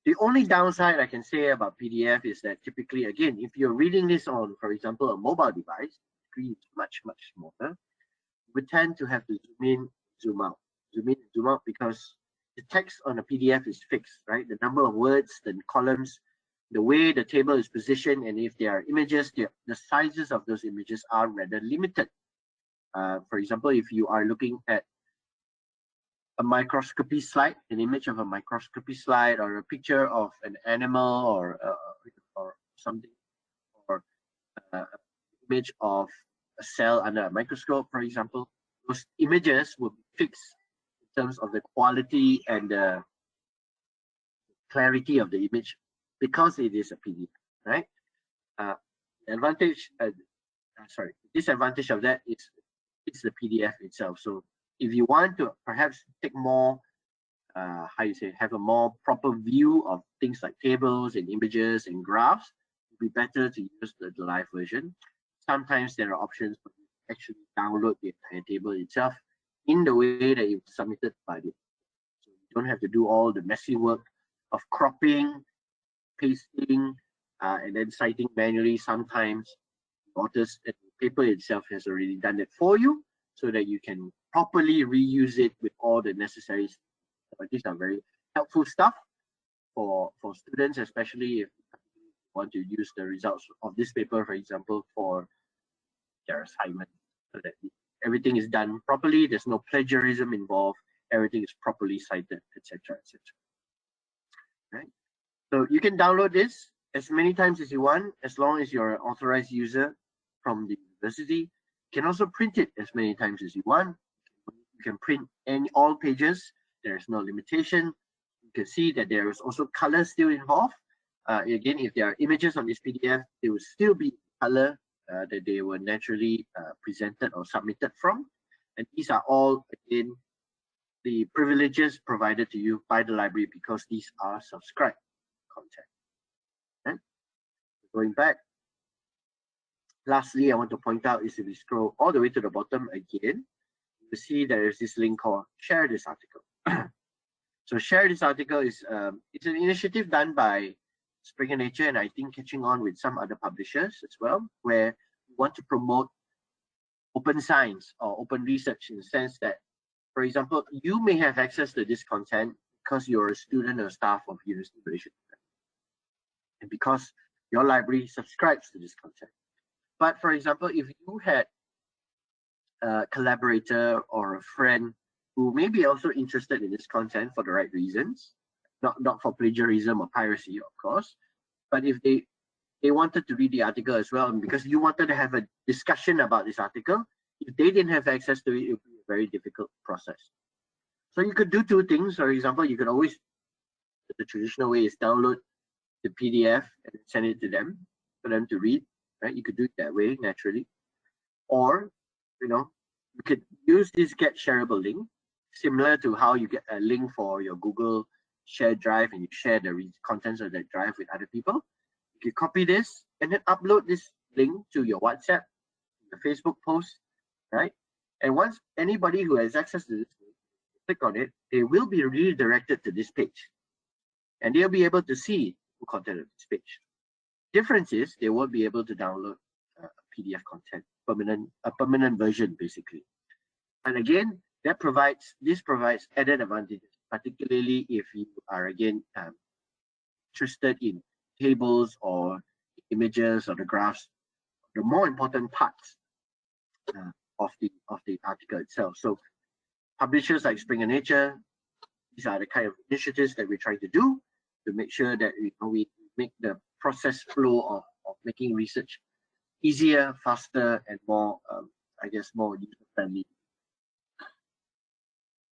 The only downside I can say about PDF is that typically, again, if you're reading this on, for example, a mobile device, the screen is much, much smaller, we tend to have to zoom in, zoom out, because the text on a PDF is fixed, right? The number of words, the columns, the way the table is positioned, and if there are images, the sizes of those images are rather limited. For example, if you are looking at a microscopy slide, an image of a microscopy slide, or a picture of an animal, or something, or an image of a cell under a microscope, for example, those images will be fixed in terms of the quality and the clarity of the image because it is a PDF, right? Disadvantage of that is it's the PDF itself. So if you want to perhaps take more, have a more proper view of things like tables and images and graphs, it would be better to use the live version. Sometimes there are options for you to actually download the entire table itself in the way that it's submitted by the. So you don't have to do all the messy work of cropping, pasting, and then citing manually. Sometimes authors and the paper itself has already done it for you, so that you can properly reuse it with all the necessary. These are very helpful stuff for students, especially if you want to use the results of this paper, for example, for their assignment, so that everything is done properly. There's no plagiarism involved. Everything is properly cited, etc., etc. Right. So you can download this as many times as you want, as long as you're an authorized user from the university. You can also print it as many times as you want. You can print all pages. There's no limitation. You can see that there is also color still involved. Again, if there are images on this PDF, they will still be color that they were naturally presented or submitted from. And these are all, again, the privileges provided to you by the library because these are subscribed content. Okay? Going back, lastly, I want to point out is if we scroll all the way to the bottom again, you see there is this link called Share This Article. So Share This Article is it's an initiative done by Springer Nature and I think catching on with some other publishers as well, where we want to promote open science or open research in the sense that, for example, you may have access to this content because you're a student or staff of University of Malaysia and because your library subscribes to this content. But for example, if you had a collaborator or a friend who may be also interested in this content for the right reasons, not for plagiarism or piracy, of course, but if they wanted to read the article as well, and because you wanted to have a discussion about this article, if they didn't have access to it, it would be a very difficult process. So you could do two things. For example, you could always, the traditional way is download the PDF and send it to them for them to read, right? You could do it that way naturally. Or, you could use this Get Shareable Link, similar to how you get a link for your Google Share Drive and you share the contents of that drive with other people. You copy this and then upload this link to your WhatsApp, your Facebook post, right? And once anybody who has access to this link, click on it, they will be redirected to this page. And they'll be able to see the content of this page. Difference is they won't be able to download PDF content, a permanent version basically. And again, this provides added advantages, particularly if you are again interested in tables or images or the graphs, the more important parts of the article itself. So publishers like Springer Nature, these are the kind of initiatives that we're trying to do to make sure that we make the process flow of making research easier, faster, and more, I guess, more user-friendly.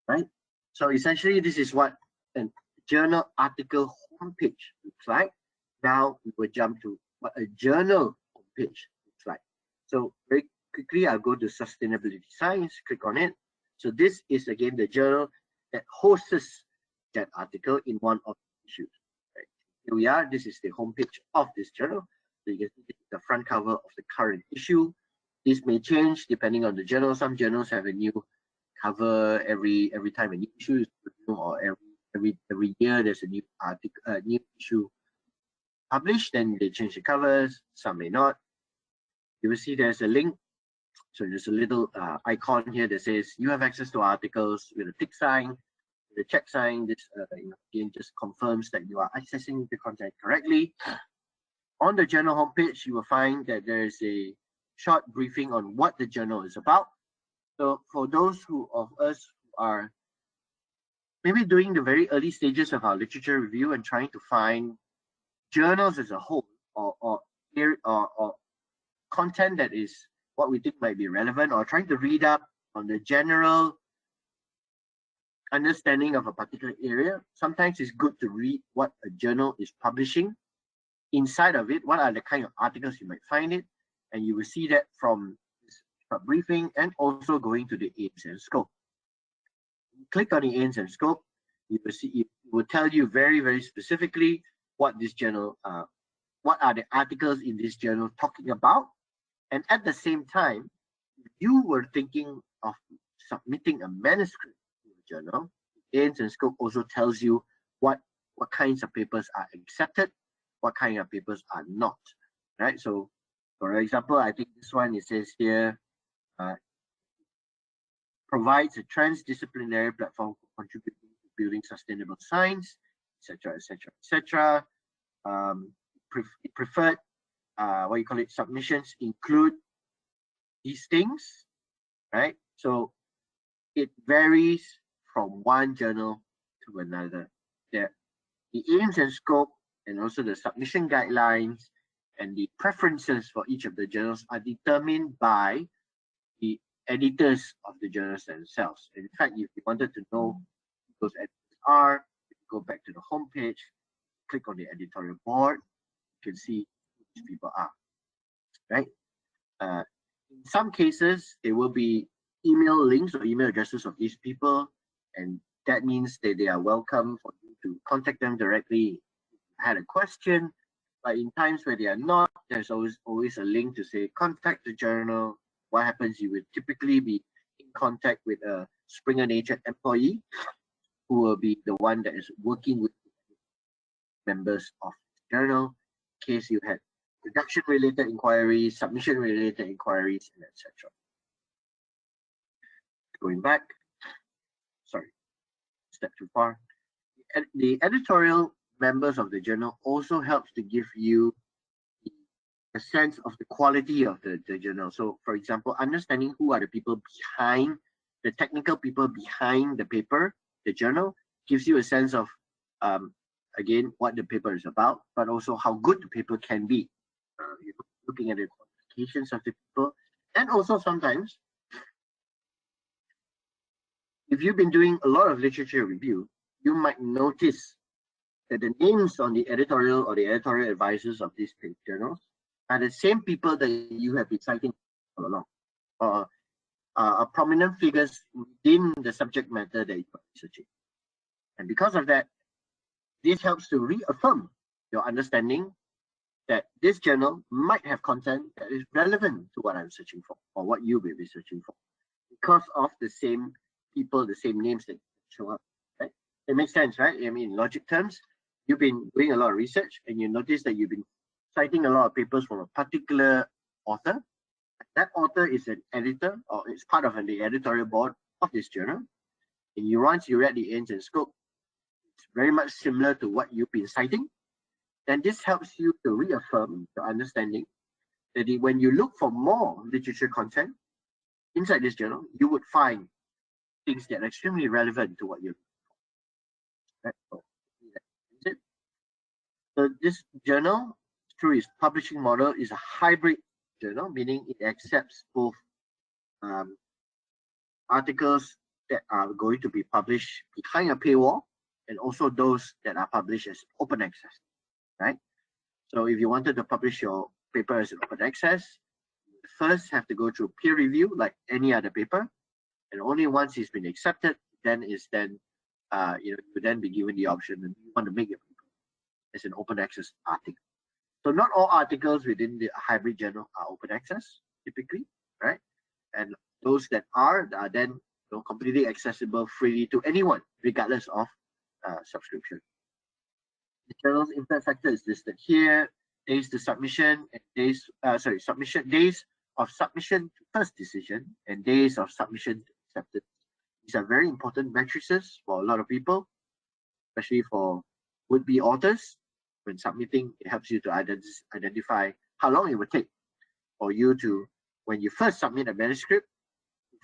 Right? So essentially, this is what a journal article homepage looks like. Now we will jump to what a journal homepage looks like. So very quickly, I'll go to Sustainability Science, click on it. So this is again the journal that hosts that article in one of the issues. Right? Here we are. This is the homepage of this journal. So you can see the front cover of the current issue. This may change depending on the journal. Some journals have a new cover every time a new issue is produced, or every year there's a new article, new issue published. Then they change the covers. Some may not. You will see there's a link. So there's a little icon here that says you have access to articles with a tick sign, with a check sign. This again just confirms that you are accessing the content correctly. On the journal homepage, you will find that there is a short briefing on what the journal is about. So for those of us who are maybe doing the very early stages of our literature review and trying to find journals as a whole or content that is what we think might be relevant, or trying to read up on the general understanding of a particular area, sometimes it's good to read what a journal is publishing. Inside of it, what are the kind of articles you might find it, and you will see that from this briefing and also going to the aims and scope. Click on the aims and scope, you will see it will tell you very, very specifically what this journal, what are the articles in this journal talking about. And at the same time, if you were thinking of submitting a manuscript to a journal, aims and scope also tells you what kinds of papers are accepted, what kind of papers are not, right? So for example, I think this one, it says here, provides a transdisciplinary platform for contributing to building sustainable science, etc., etc., etc. Preferred, submissions include these things, right? So it varies from one journal to another. The aims and scope and also the submission guidelines and the preferences for each of the journals are determined by the editors of the journals themselves. And in fact, if you wanted to know who those editors are, you go back to the home page, click on the editorial board, you can see who these people are, right? In some cases, it will be email links or email addresses of these people, and that means that they are welcome for you to contact them directly if you had a question. But in times where they are not, there's always a link to say contact the journal. What happens, you would typically be in contact with a Springer Nature employee who will be the one that is working with members of the journal in case you had production related inquiries, submission related inquiries, and etc. Going back, sorry, step too far. The editorial members of the journal also helps to give you a sense of the quality of the journal. So for example, understanding who are the people behind, the technical people behind the paper, the journal, gives you a sense of, again, what the paper is about, but also how good the paper can be. Looking at the qualifications of the people, and also sometimes, if you've been doing a lot of literature review, you might notice that the names on the editorial or the editorial advisors of these journals are the same people that you have been citing all along, or are prominent figures within the subject matter that you are researching. And because of that, this helps to reaffirm your understanding that this journal might have content that is relevant to what I'm searching for, or what you'll be researching for, because of the same people, the same names that show up, right? It makes sense, right? I mean, in logic terms, you've been doing a lot of research and you notice that you've been citing a lot of papers from a particular author. That author is an editor, or it's part of the editorial board of this journal. And once you read the ends and scope, it's very much similar to what you've been citing. Then this helps you to reaffirm your understanding that when you look for more literature content inside this journal, you would find things that are extremely relevant to what you're looking for. Right? So this journal, through its publishing model, is a hybrid journal, meaning it accepts both articles that are going to be published behind a paywall and also those that are published as open access, right? So if you wanted to publish your paper as an open access, you first have to go through peer review like any other paper, and only once it's been accepted, then you would then be given the option and you want to make your paper as an open access article. So not all articles within the hybrid journal are open access typically, right? And those that are then completely accessible freely to anyone, regardless of subscription. The journal's impact factor is listed here. Days to submission and days, days of submission to first decision and days of submission to acceptance. These are very important matrices for a lot of people, especially for would-be authors. When submitting, it helps you to identify how long it would take for you to, when you first submit a manuscript,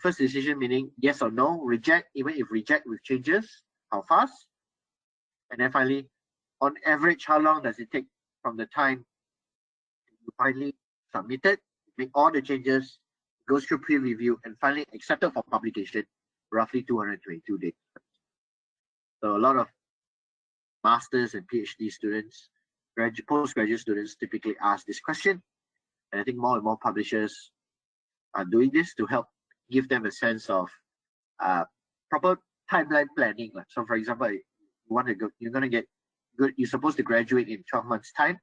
first decision meaning yes or no, reject, even if reject with changes, how fast? And then finally, on average, how long does it take from the time you finally submit it, make all the changes, goes through peer review, and finally accepted for publication, roughly 222 days. So a lot of masters and PhD students, postgraduate students typically ask this question. And I think more and more publishers are doing this to help give them a sense of proper timeline planning. So for example, you're supposed to graduate in 12 months time.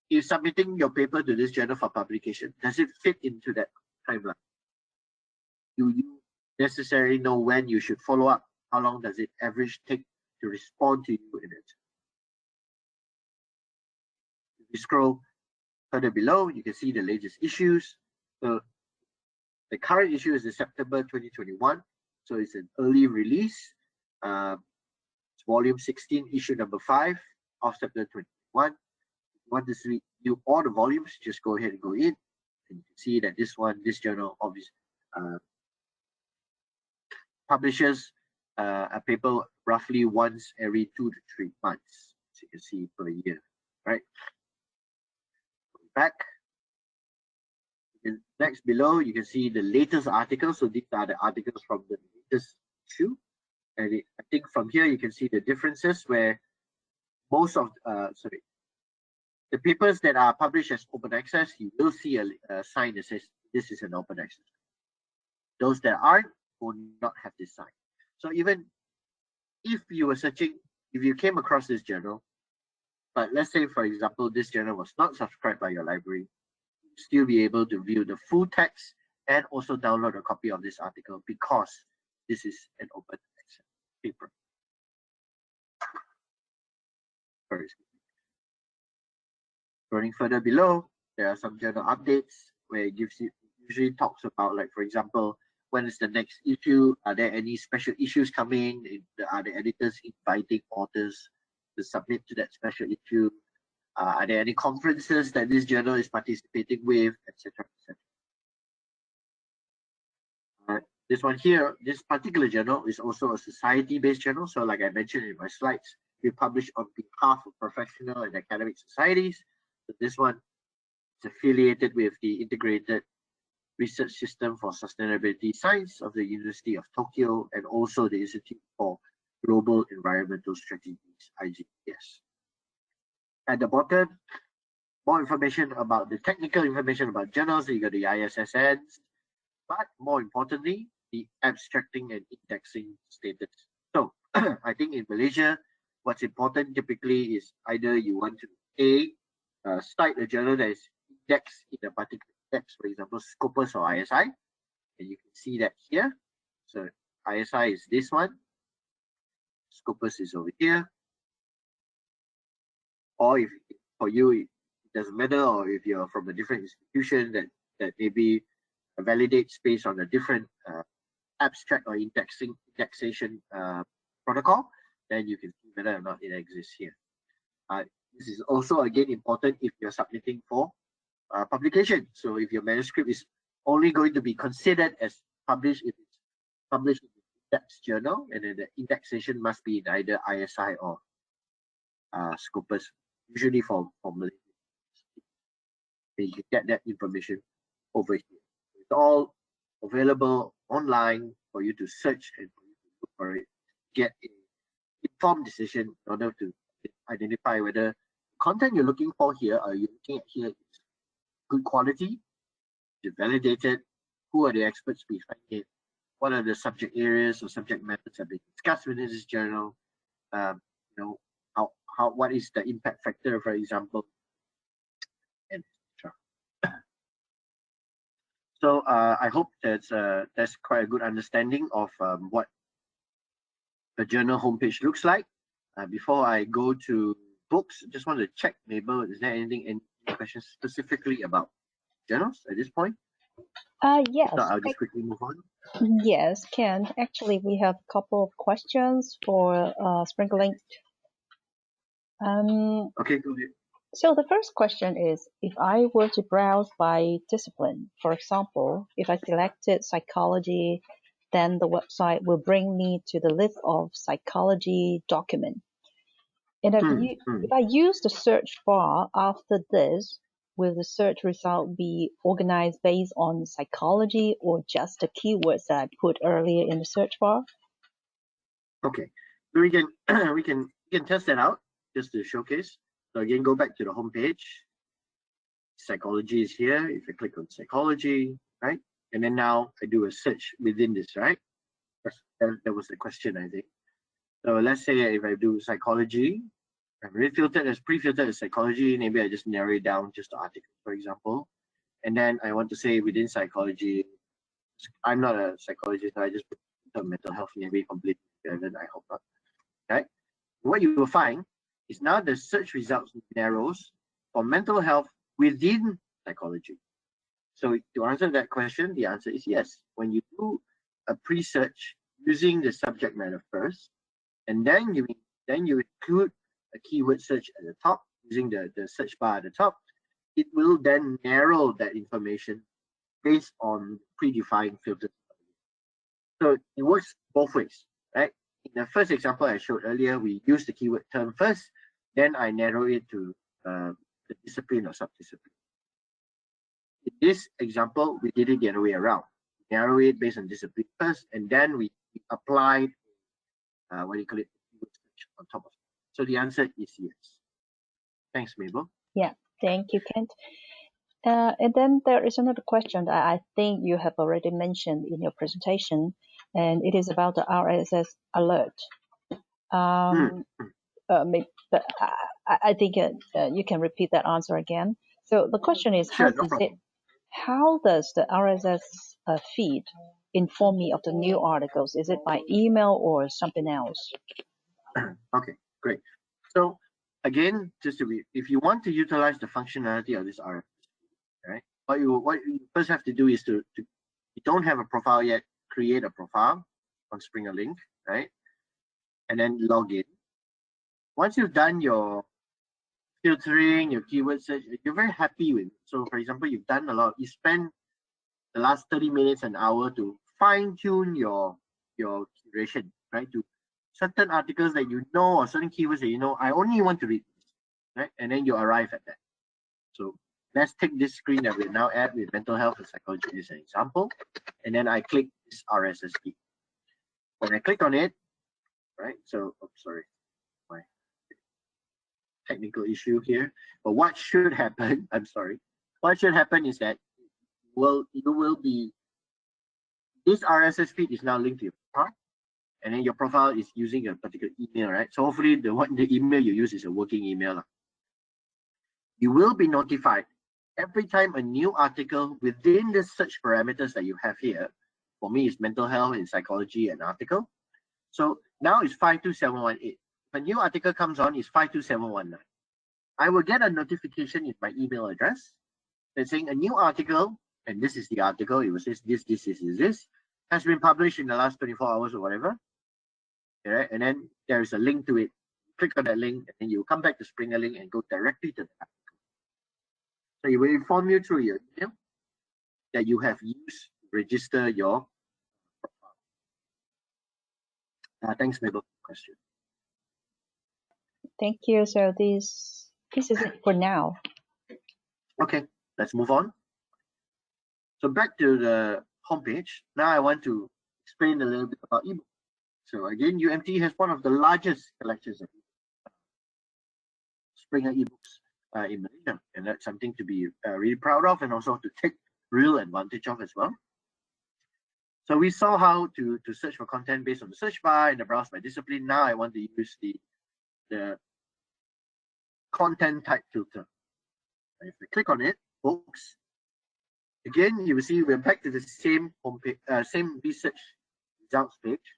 If submitting your paper to this journal for publication, does it fit into that timeline? Do you necessarily know when you should follow up? How long does it average take to respond to you in it? If you scroll further below, you can see the latest issues. So the current issue is the September 2021. So it's an early release. It's volume 16, issue number 5 of September 2021. If you want to see all the volumes, just go ahead and go in. And you can see that this journal obviously publishes a paper roughly once every 2 to 3 months. So you can see per year, right? Going back. And next below, you can see the latest articles. So these are the articles from the latest issue. And I think from here you can see the differences where most of the papers that are published as open access, you will see a sign that says this is an open access. Those that aren't will not have this sign. So even if you were searching, if you came across this journal, but let's say, for example, this journal was not subscribed by your library, you'll still be able to view the full text and also download a copy of this article because this is an open access paper. Running further below, there are some journal updates where it usually talks about, like, for example, when is the next issue? Are there any special issues coming? Are the editors inviting authors to submit to that special issue? Are there any conferences that this journal is participating with, etc., etc. This one here, this particular journal is also a society-based journal. So like I mentioned in my slides, we publish on behalf of professional and academic societies. So this one is affiliated with the Integrated Research System for Sustainability Science of the University of Tokyo and also the Institute for Global Environmental Strategies, IGES. At the bottom, more information about the technical information about journals. You got the ISSNs, but more importantly, the abstracting and indexing status. So I think in Malaysia, what's important typically is either you want to cite a journal that is indexed in a particular text, for example, Scopus or ISI, and you can see that here. So ISI is this one, Scopus is over here. Or if for you it doesn't matter, or if you're from a different institution that maybe validates based on a different abstract or indexation protocol, then you can see whether or not it exists here. This is also again important if you're submitting for publication. So if your manuscript is only going to be considered as published if it's published in the index journal, and then the indexation must be in either ISI or Scopus, usually for Malaysia. You can get that information over here. It's all available online for you to search and for you to look for it, get an informed decision in order to identify whether the content you're looking for here, are you looking at here, is good quality, is it validated, who are the experts behind it, what are the subject areas or subject matters that have been discussed within this journal, what is the impact factor, for example, and etc. So I hope that's quite a good understanding of what the journal homepage looks like. Before I go to books, just want to check, Mabel, is there any questions specifically about journals at this point? Yes. So I'll just quickly move on. Yes, Ken. Actually, we have a couple of questions for SpringerLink. Okay, go ahead. So the first question is, if I were to browse by discipline, for example, if I selected psychology, then the website will bring me to the list of psychology document. And if I use the search bar after this, will the search result be organized based on psychology or just the keywords that I put earlier in the search bar? Okay, so we can test that out just to showcase. So again, go back to the home page. Psychology is here. If I click on psychology, right, and then now I do a search within this, right? That was the question, I think. So let's say if I do psychology, I'm refiltered as pre-filtered as psychology. Maybe I just narrow it down just to articles, for example. And then I want to say within psychology, I'm not a psychologist, so I just put mental health, maybe completely relevant, I hope not. Right? What you will find is now the search results narrows for mental health within psychology. So to answer that question, the answer is yes. When you do a pre-search using the subject matter first, and then you include a keyword search at the top using the search bar at the top, it will then narrow that information based on predefined filters. So it works both ways, right? In the first example I showed earlier, we used the keyword term first, then I narrow it to the discipline or subdiscipline. In this example, we did it the other way around. We narrow it based on discipline first, and then we applied what do you call it, on top of it. So the answer is yes. Thanks, Mabel. Yeah, thank you, Kent. And then there is another question that I think you have already mentioned in your presentation, and it is about the RSS alert. But I think you can repeat that answer again. So the question is, Sure, no problem. how does the RSS feed inform me of the new articles? Is it by email or something else? Okay, great. So again, just to be, if you want to utilize the functionality of this RSS, right? What you first have to do is to you don't have a profile yet, create a profile on SpringerLink, right? And then log in. Once you've done your filtering, your keyword search, you're very happy with it. So for example, you've done a lot, you spend the last 30 minutes, an hour to fine-tune your curation, right? To certain articles that you know or certain keywords that you know, I only want to read this, right? And then you arrive at that. So let's take this screen that we're now at with mental health and psychology as an example. And then I click this RSS feed. When I click on it, right? So, oh, sorry, my technical issue here. But what should happen, I'm sorry. What should happen is that you will be, this RSS feed is now linked to your profile, and then your profile is using a particular email, right? So hopefully the email you use is a working email. You will be notified every time a new article within the search parameters that you have here. For me, it's mental health and psychology and article. So now it's 52718. If a new article comes on, it's 52719. I will get a notification in my email address that's saying a new article, and this is the article, it will say this, has been published in the last 24 hours or whatever. Right? And then there is a link to it. Click on that link, and then you come back to SpringerLink and go directly to the article. So it will inform you through your email that you have used to register your profile. Thanks, Mabel, for the question. Thank you. So this is it for now. Okay, let's move on. So back to the homepage. Now I want to explain a little bit about ebooks. So again, UMT has one of the largest collections of Springer Ebooks in Malaysia, and that's something to be really proud of, and also to take real advantage of as well. So we saw how to search for content based on the search bar and the browse by discipline. Now I want to use the content type filter. If we click on it, books, again you will see we're back to the same homepage, same research results page.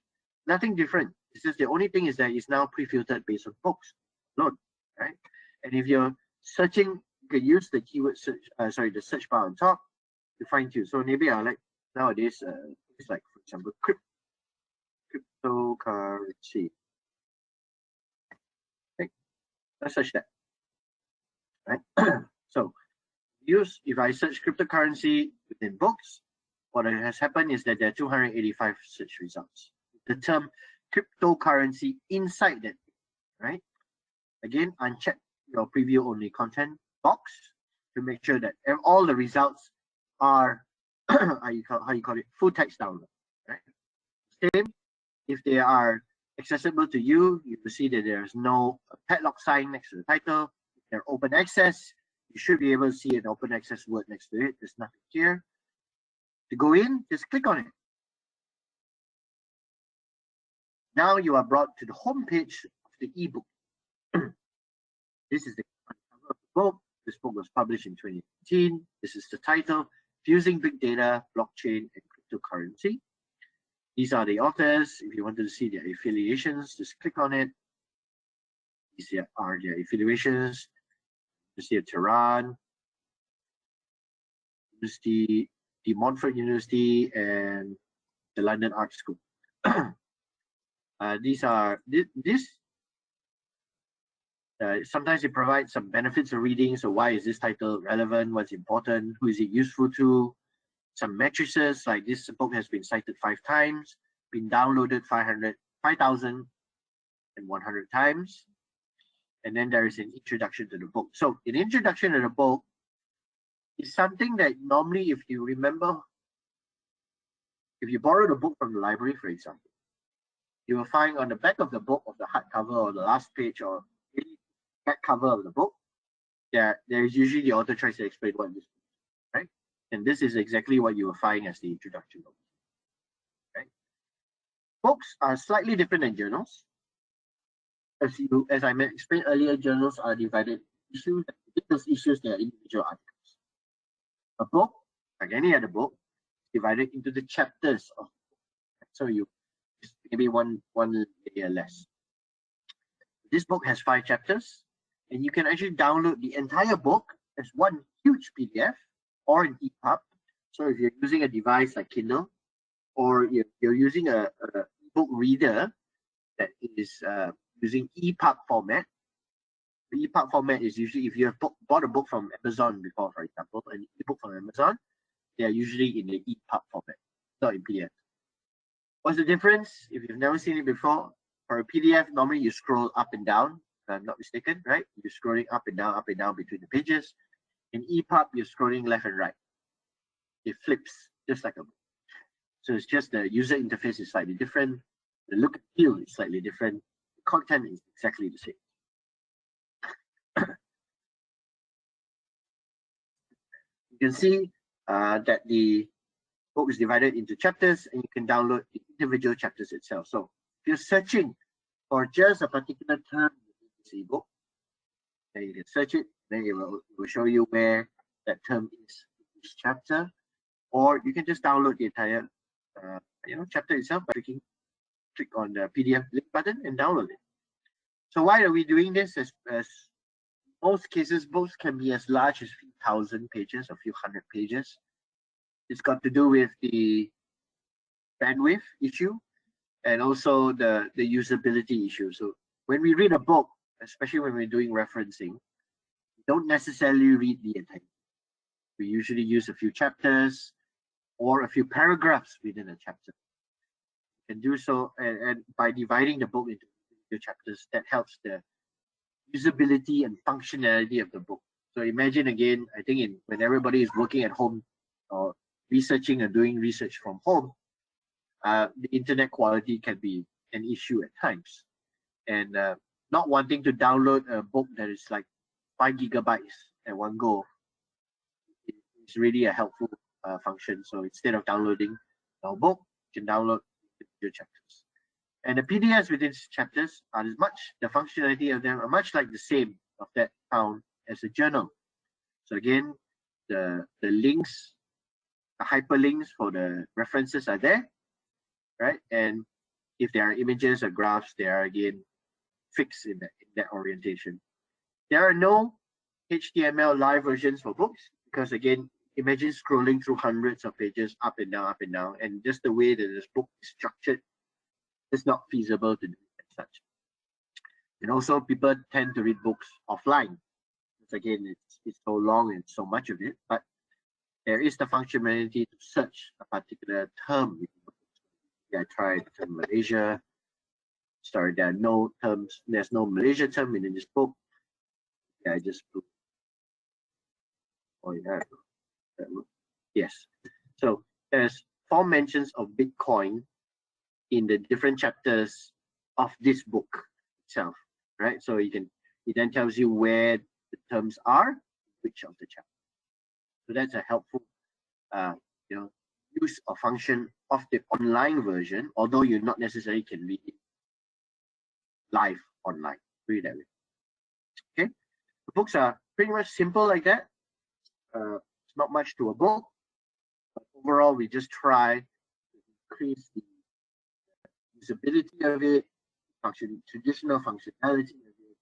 Nothing different. It's just the only thing is that it's now pre-filtered based on books alone, right? And if you're searching, you can use the keyword search, the search bar on top to find you. So maybe I like nowadays, it's like, for example, cryptocurrency. Okay, let's search that, right? So if I search cryptocurrency within books, what has happened is that there are 285 search results. The term cryptocurrency inside that, right? Again, uncheck your preview only content box to make sure that all the results are how you call it, full text download, right? Same, if they are accessible to you, you will see that there's no padlock sign next to the title. If they're open access, you should be able to see an open access word next to it. There's nothing here. To go in, just click on it. Now you are brought to the home page of the ebook. This is the cover of the book. This book was published in 2018. This is the title, Fusing Big Data, Blockchain, and Cryptocurrency. These are the authors. If you wanted to see their affiliations, just click on it. These are their affiliations. You see Tehran University, the Montfort University, and the London Art School. These are sometimes it provides some benefits of reading. So why is this title relevant? What's important? Who is it useful to? Some matrices, like this book has been cited 5 times, been downloaded 5,100 times. And then there is an introduction to the book. So an introduction to the book is something that normally, if you remember, if you borrowed a book from the library, for example, you will find on the back of the book, of the hardcover or the last page or really back cover of the book, there's usually the author tries to explain what this is, right? And this is exactly what you will find as the introduction book. Right? Books are slightly different than journals. As I explained earlier, journals are divided into issues. Those issues, they are individual articles. A book, like any other book, is divided into the chapters of the book. So you maybe one layer less. This book has 5 chapters, and you can actually download the entire book as one huge PDF or an EPUB. So if you're using a device like Kindle, or you're using a book reader that is using EPUB format. The EPUB format is usually, if you have bought a book from Amazon before, for example, an ebook from Amazon, they are usually in the EPUB format, not in PDF. What's the difference? If you've never seen it before, for a PDF, normally you scroll up and down, if I'm not mistaken, right? You're scrolling up and down between the pages. In EPUB, you're scrolling left and right. It flips, just like a book. So it's just the user interface is slightly different. The look and feel is slightly different. The content is exactly the same. You can see that the book is divided into chapters, and you can download the individual chapters itself. So if you're searching for just a particular term in this ebook, then you can search it, then it will show you where that term is in each chapter, or you can just download the entire chapter itself by click on the PDF link button and download it. So why are we doing this? As most cases, books can be as large as a few thousand pages, a few hundred pages. It's got to do with the bandwidth issue and also the usability issue. So when we read a book, especially when we're doing referencing, we don't necessarily read the entire. We usually use a few chapters or a few paragraphs within a chapter. You can do so, and by dividing the book into chapters, that helps the usability and functionality of the book. So imagine again, I think when everybody is working at home or researching or doing research from home, the internet quality can be an issue at times. And not wanting to download a book that is like 5 gigabytes at one go is really a helpful function. So instead of downloading a book, you can download your chapters. And the PDFs within chapters are the functionality of them are much like the same of that found as a journal. So again, the links, the hyperlinks for the references are there, right? And if there are images or graphs, they are again fixed in that orientation. There are no HTML live versions for books because again, imagine scrolling through hundreds of pages up and down, and just the way that this book is structured, it's not feasible to do as such. And also people tend to read books offline. Because again, it's so long and so much of it, but there is the functionality to search a particular term. I tried the term Malaysia. Sorry, there are no terms. There's no Malaysia term in this book. Yeah, I just put. Oh yeah. Yes. So there's 4 mentions of Bitcoin in the different chapters of this book itself, right? So it then tells you where the terms are, which of the chapter. So that's a helpful, use or function of the online version, although you not necessarily can read it live online. Read that way. Okay, the books are pretty much simple like that. It's not much to a book, but overall we just try to increase the usability of it, traditional functionality of it,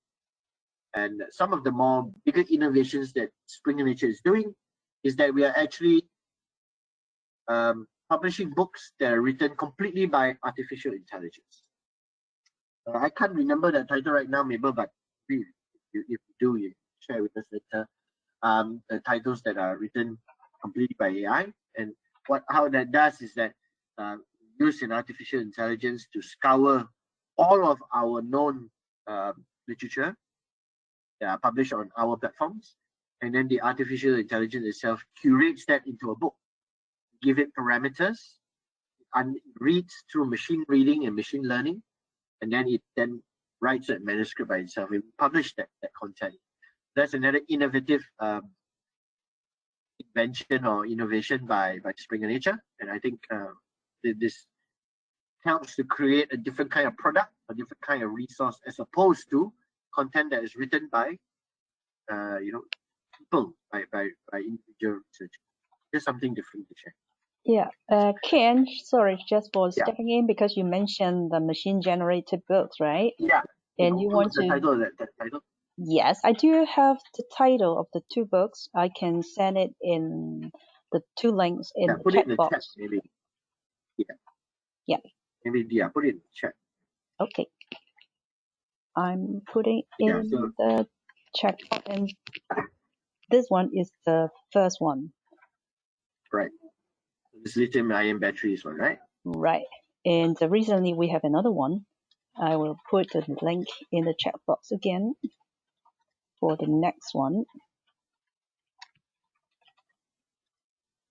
and some of the more bigger innovations that Springer Nature is doing is that we are actually publishing books that are written completely by artificial intelligence. I can't remember that title right now, Mabel, but if you do, you share with us later. The titles that are written completely by AI, and how that does is that use in artificial intelligence to scour all of our known literature that are published on our platforms, and then the artificial intelligence itself curates that into a book, give it parameters, and reads through machine reading and machine learning, and then it then writes a manuscript by itself. We publish that content. That's another innovative invention or innovation by Springer Nature, and I think this helps to create a different kind of product, a different kind of resource, as opposed to content that is written by people, by individual researchers. There's something different to share. Yeah, Ken, sorry, just for stepping in, because you mentioned the machine-generated books, right? Yeah. And you want the title, that title? Yes, I do have the title of the two books. I can send it in the two links in the chat box. Chat, maybe. Yeah. Yeah. Maybe, yeah, put it in the chat. Okay. I'm putting in the chat, and this one is the first one. Right. This lithium-ion batteries one, right? Right. And recently we have another one. I will put the link in the chat box again for the next one.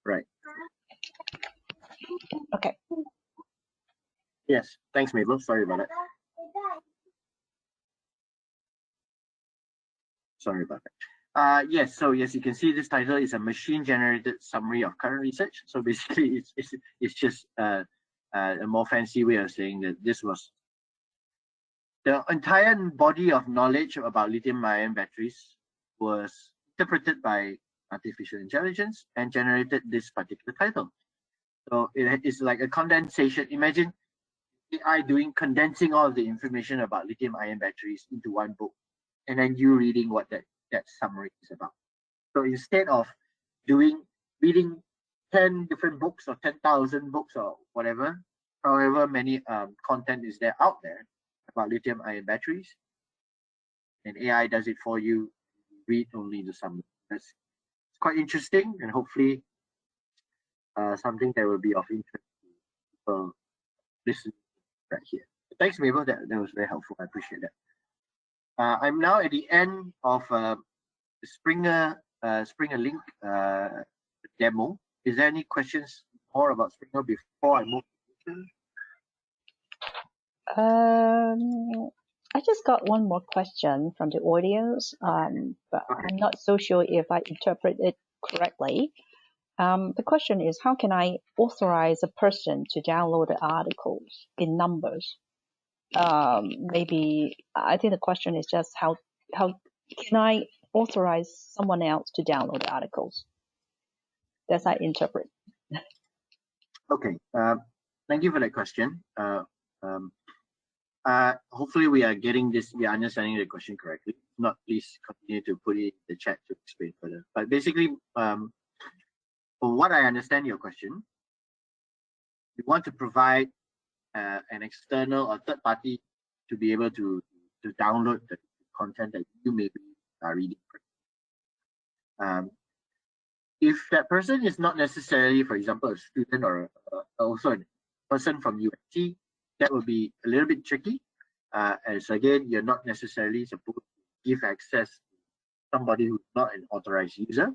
Right. Okay. Yes. Thanks, Mabel. Sorry about that. Sorry about that. Yes. So yes, you can see this title is a machine-generated summary of current research. So basically, it's just a more fancy way of saying that this was the entire body of knowledge about lithium-ion batteries was interpreted by artificial intelligence and generated this particular title. So it is like a condensation. Imagine AI condensing all of the information about lithium-ion batteries into one book, and then you reading what that summary is about. So instead of reading 10 different books or 10,000 books or whatever, however many content is there out there about lithium-ion batteries, and AI does it for you, read only the summary. It's quite interesting, and hopefully something that will be of interest to people listening right here. Thanks, Mabel. That was very helpful. I appreciate that. I'm now at the end of the SpringerLink demo. Is there any questions more about Springer before I move to I just got one more question from the audience, but I'm not so sure if I interpret it correctly. The question is, how can I authorize a person to download the articles in numbers? Maybe I think the question is just how can I authorize someone else to download the articles? That's I interpret. Okay. Thank you for that question. Hopefully we are getting this, we are understanding the question correctly. If not, please continue to put it in the chat to explain further. But basically, from what I understand your question, you want to provide an external or third party to be able to download the content that you may be reading. If that person is not necessarily, for example, a student or also a person from UST, that will be a little bit tricky, as again, you're not necessarily supposed to give access to somebody who's not an authorized user.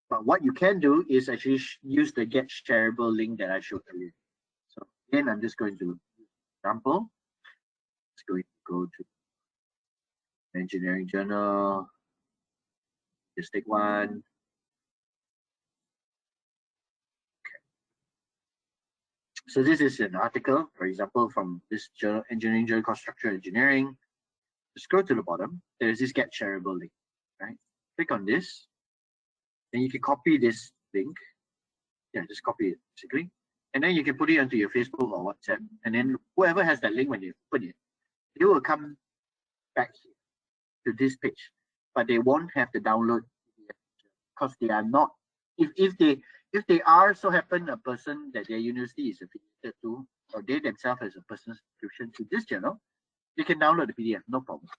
But what you can do is actually use the get shareable link that I showed earlier. So again, I'm just going to use an example. It's going to go to engineering journal. Just take one. So this is an article, for example, from this journal, Engineering Journal called Structural Engineering. Just go to the bottom. There's this get shareable link, right? Click on this. Then you can copy this link. Yeah, just copy it basically. And then you can put it onto your Facebook or WhatsApp. And then whoever has that link when you open it, they will come back here to this page. But they won't have to download because they are not. If they are so happen a person that their university is affiliated to, or they themselves has a personal subscription to this journal, they can download the PDF, no problem.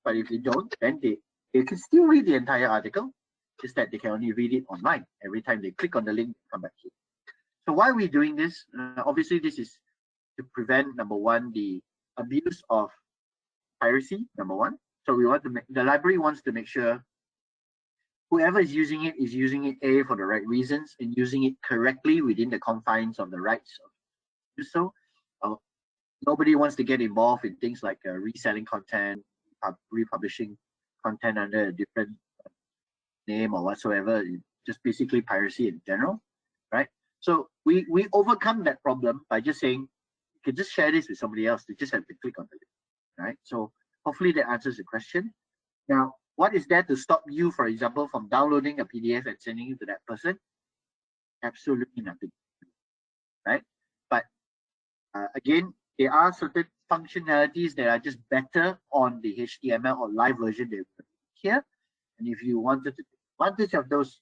But if they don't, then they can still read the entire article, just that they can only read it online. Every time they click on the link, come back here. So why are we doing this? Obviously, this is to prevent, number one, the abuse of piracy, number one. So we want to the library wants to make sure whoever is using it A, for the right reasons and using it correctly within the confines of the rights of do so. nobody wants to get involved in things like reselling content, republishing content under a different name or whatsoever. Just basically piracy in general, right? So we overcome that problem by just saying you can just share this with somebody else. They just have to click on the link, right? So hopefully that answers the question. Now, what is there to stop you, for example, from downloading a PDF and sending it to that person? Absolutely nothing, right? But again, there are certain functionalities that are just better on the HTML or live version that we here. And if you wanted to take advantage of those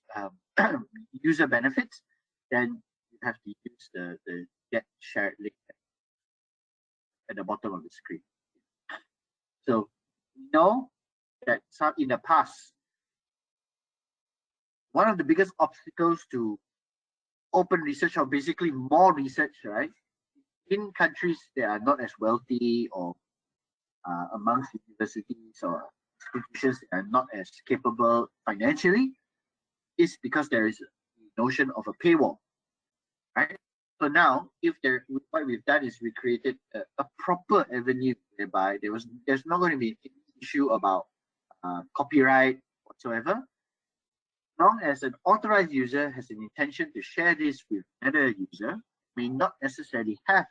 user benefits, then you have to use the get shared link at the bottom of the screen. So we know that some in the past, one of the biggest obstacles to open research, or basically more research, right, in countries that are not as wealthy, or amongst universities or institutions that are not as capable financially, is because there is a notion of a paywall, right? So now, what we've done is we created a proper avenue whereby there's not going to be an issue about copyright whatsoever. As long as an authorized user has an intention to share this with another user, may not necessarily have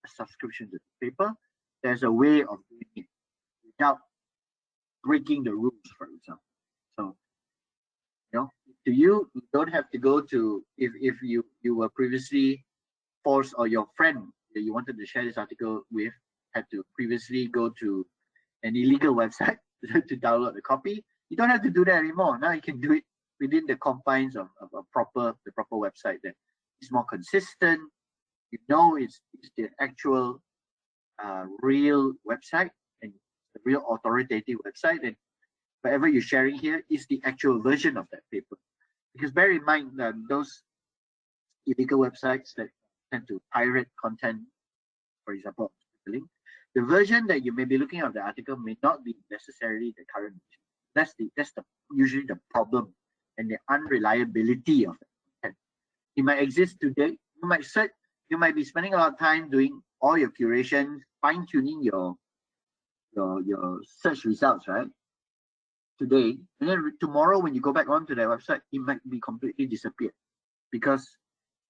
a subscription to the paper, there's a way of doing it without breaking the rules, for example. So, you don't have to go to, if you were previously forced, or your friend that you wanted to share this article with had to previously go to an illegal website to download a copy, you don't have to do that anymore. Now you can do it within the confines of the proper website that is more consistent. It's the actual real website, and the real authoritative website, and whatever you're sharing here is the actual version of that paper. Because bear in mind that those illegal websites that tend to pirate content, for example, link, the version that you may be looking at the article may not be necessarily the current version. That's usually the problem, and the unreliability of the content. It might exist today. You might be spending a lot of time doing all your curation, fine-tuning your search results, right? Today, and then tomorrow when you go back onto their website, it might be completely disappeared, because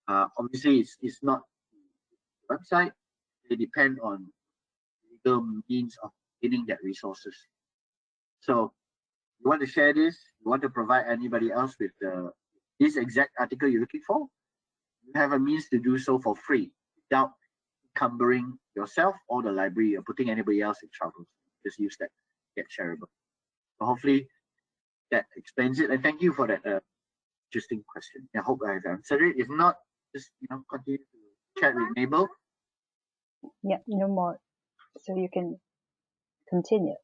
obviously it's not the website. They depend on legal means of getting that resources. So you want to share this, you want to provide anybody else with this exact article you're looking for, you have a means to do so for free without encumbering yourself or the library or putting anybody else in trouble. Just use that get shareable. So hopefully that explains it, and thank you for that interesting question. I hope I've answered it. If not, just continue to chat with Mabel. Yeah, no more. So you can continue.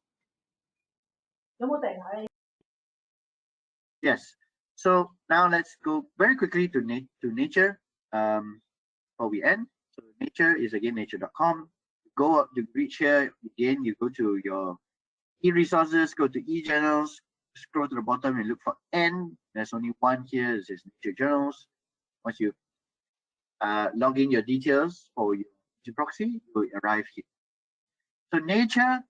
Yes. So now let's go very quickly to nature before we end. So nature is again nature.com. Go up to reach here again. You go to your e-resources, go to e-journals, scroll to the bottom and look for N. There's only one here. It says Nature Journals. Once you log in your details for your proxy, you will arrive here. So Nature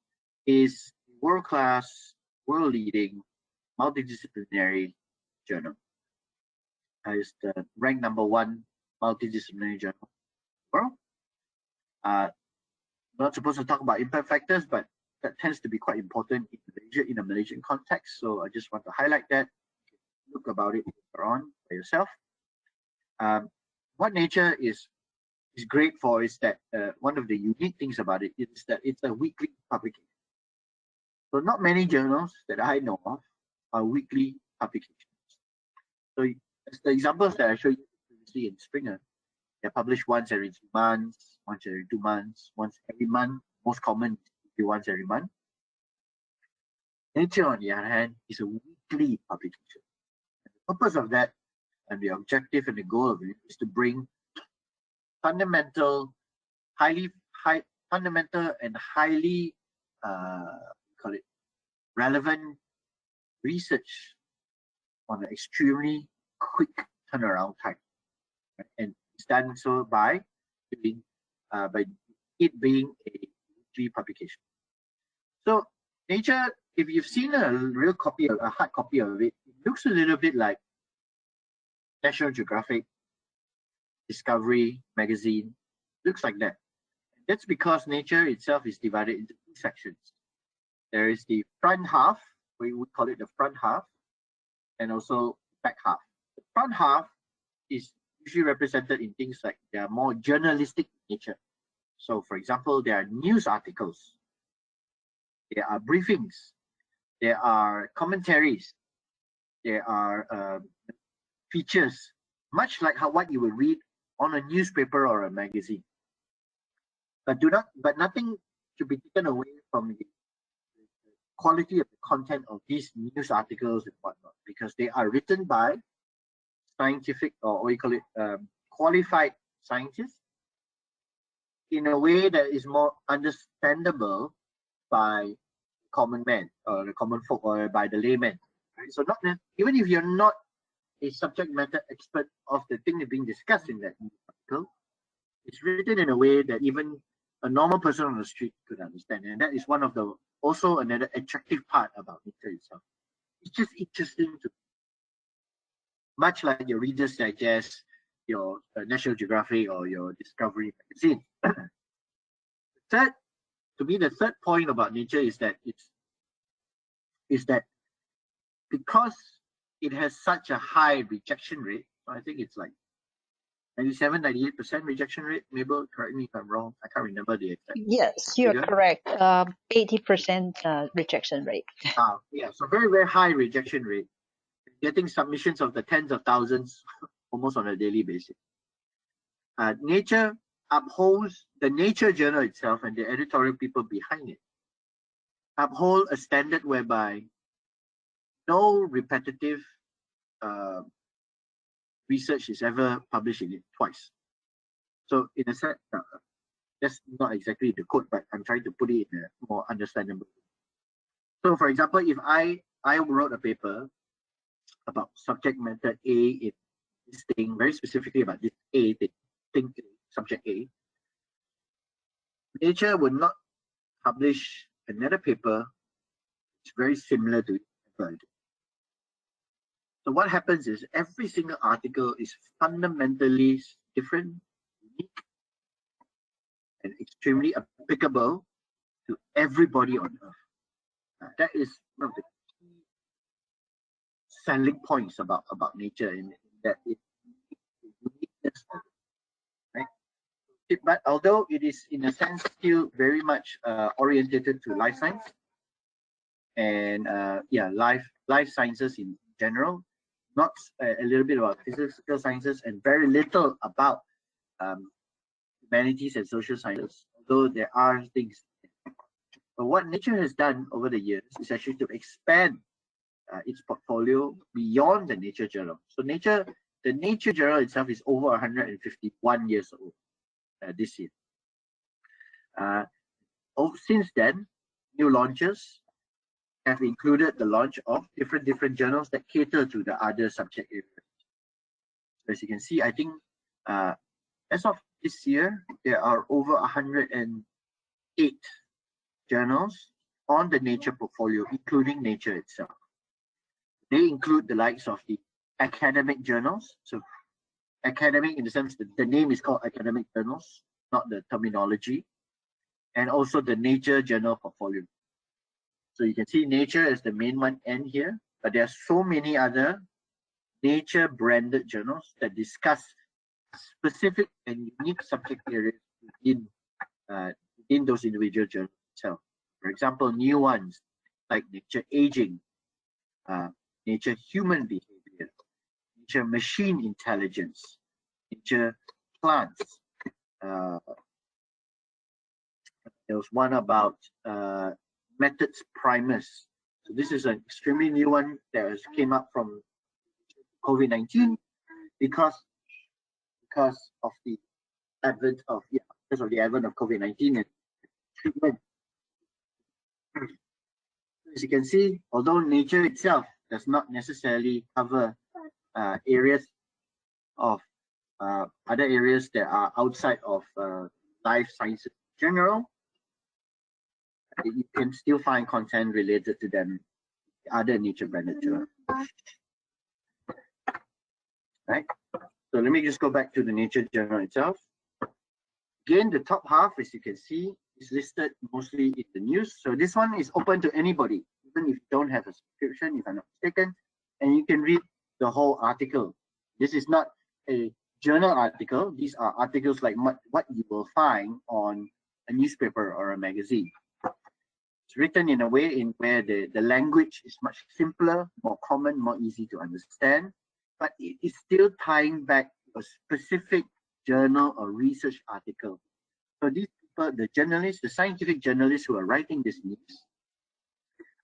is world-class, world-leading, multidisciplinary journal. It's the ranked #1 multidisciplinary journal in the world. Not supposed to talk about impact factors, but that tends to be quite important in a Malaysian context. So I just want to highlight that. Look about it later on by yourself. What Nature is great for is that one of the unique things about it is that it's a weekly publication. So not many journals that I know of are weekly publications. So as the examples that I showed you previously in Springer, they're published once every 2 months, once every 2 months, once every month. Most common is once every month. Nature, on the other hand, is a weekly publication. And the purpose of that, and the objective and the goal of it, is to bring fundamental and highly relevant research on an extremely quick turnaround time. And it's done so by it being a weekly publication. So Nature, if you've seen a real copy, a hard copy of it, it looks a little bit like National Geographic, Discovery magazine, looks like that. That's because Nature itself is divided into two sections. There is the front half, we would call it the front half, and also back half. The front half is usually represented in things like they are more journalistic in nature. So for example, there are news articles, there are briefings, there are commentaries, there are features, much like what you would read on a newspaper or a magazine. But nothing should be taken away from the quality of the content of these news articles and whatnot, because they are written by scientific, or what you call it, qualified scientists, in a way that is more understandable by common man or the common folk or by the layman. Right? So not even if you're not a subject matter expert of the thing that's being discussed in that article, it's written in a way that even a normal person on the street could understand, and that is one of the also another attractive part about Nature itself. It's just interesting to, much like your Reader's Digest, your National Geographic, or your Discovery magazine. To me, the third point about Nature is that because it has such a high rejection rate, I think it's like 97, 98% rejection rate. Mabel, correct me if I'm wrong. I can't remember the exact. Yes, you're correct. 80% rejection rate. Yeah, so very, very high rejection rate. Getting submissions of the tens of thousands almost on a daily basis. Nature upholds, the Nature journal itself and the editorial people behind it uphold a standard whereby no repetitive research is ever published in it twice. So in a sense, that's not exactly the quote, but I'm trying to put it in a more understandable way. So for example, if I wrote a paper about subject matter A in this thing, very specifically about this A thing, subject A, Nature would not publish another paper which is very similar to it. So what happens is every single article is fundamentally different, unique, and extremely applicable to everybody on Earth. That is one of the key selling points about Nature, in that it uniqueness of it, right? But although it is in a sense still very much orientated to life science and life sciences in general, not a little bit about physical sciences and very little about humanities and social sciences, although there are things. But what Nature has done over the years is actually to expand its portfolio beyond the Nature journal. So the Nature journal itself is over 151 years old this year. Since then, new launches have included the launch of different journals that cater to the other subject areas. So as you can see, I think as of this year, there are over 108 journals on the Nature portfolio, including Nature itself. They include the likes of the academic journals. So academic in the sense that the name is called academic journals, not the terminology, and also the Nature journal portfolio. So you can see Nature as the main one end here, but there are so many other Nature branded journals that discuss specific and unique subject areas within those individual journals itself. For example, new ones like Nature Aging, Nature Human Behavior, Nature Machine Intelligence, Nature Plants. There was one about methods primers. So this is an extremely new one that has came up from COVID-19 because of the advent of COVID-19 and treatment. As you can see, although Nature itself does not necessarily cover areas of other areas that are outside of life sciences general, you can still find content related to them, other Nature branded journals. Right? So let me just go back to the Nature journal itself. Again, the top half, as you can see, is listed mostly in the news. So this one is open to anybody, even if you don't have a subscription, if I'm not mistaken, and you can read the whole article. This is not a journal article. These are articles like what you will find on a newspaper or a magazine. It's written in a way in where the language is much simpler, more common, more easy to understand, but it is still tying back to a specific journal or research article. So these people, the journalists, the scientific journalists who are writing this news,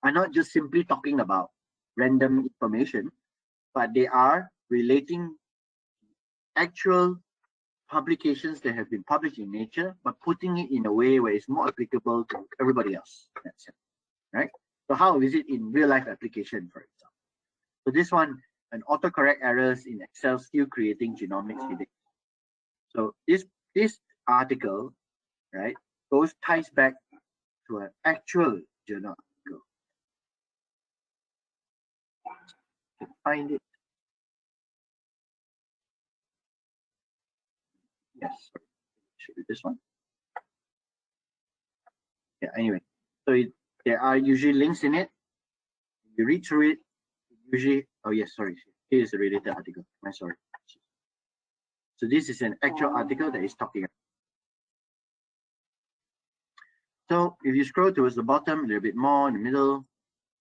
are not just simply talking about random information, but they are relating actual publications that have been published in Nature, but putting it in a way where it's more applicable to everybody else. That's it, right? So how is it in real life application, for example? So this one, an autocorrect errors in Excel still creating genomics headaches. So this article, right, ties back to an actual journal article. You can find it. Yes, should be this one. Yeah, anyway, so there are usually links in it. You read through it, usually, oh yes, sorry, here is the related article. I'm sorry. So this is an actual article that is talking about. So if you scroll towards the bottom, a little bit more in the middle,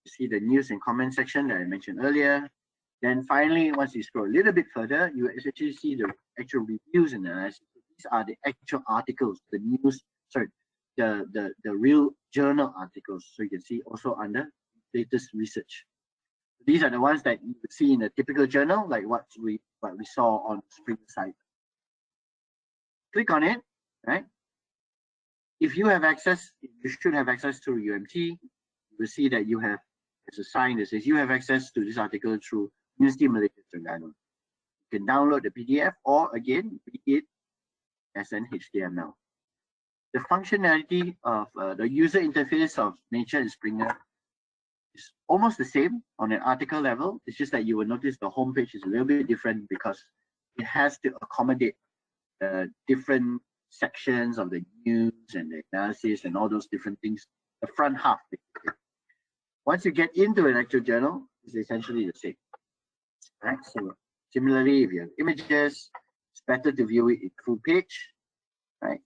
you see the news and comment section that I mentioned earlier. Then finally, once you scroll a little bit further, you actually see the actual reviews and analysis. These are the actual articles, the news, sorry, the real journal articles. So you can see also under latest research. These are the ones that you would see in a typical journal, like what we saw on Springer site. Click on it, right? If you have access, you should have access to UMT. You will see that you have, there's a sign that says you have access to this article through University Malaysia Terengganu. You can download the PDF or again read it as an HTML. The functionality of the user interface of Nature and Springer is almost the same on an article level. It's just that you will notice the homepage is a little bit different because it has to accommodate different sections of the news and the analysis and all those different things. The front half, basically. Once you get into an actual journal, it's essentially the same. Right? So similarly, if you have images, it's better to view it in full page. Right?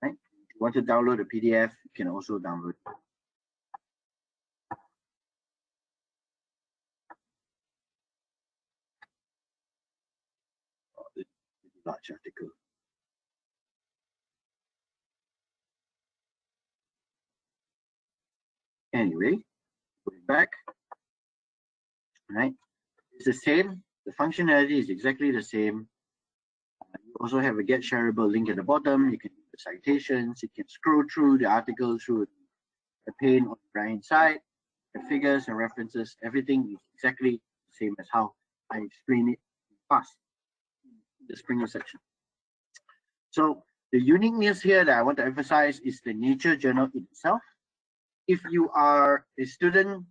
Right? If you want to download a PDF, you can also download it. Large article. Anyway, going back, right? It's the same. The functionality is exactly the same. You also have a get shareable link at the bottom. You can do the citations. You can scroll through the article through the pane on the right hand side. The figures and references, everything is exactly the same as how I explained it in the past, the Springer section. So the uniqueness here that I want to emphasize is the Nature journal itself. If you are a student,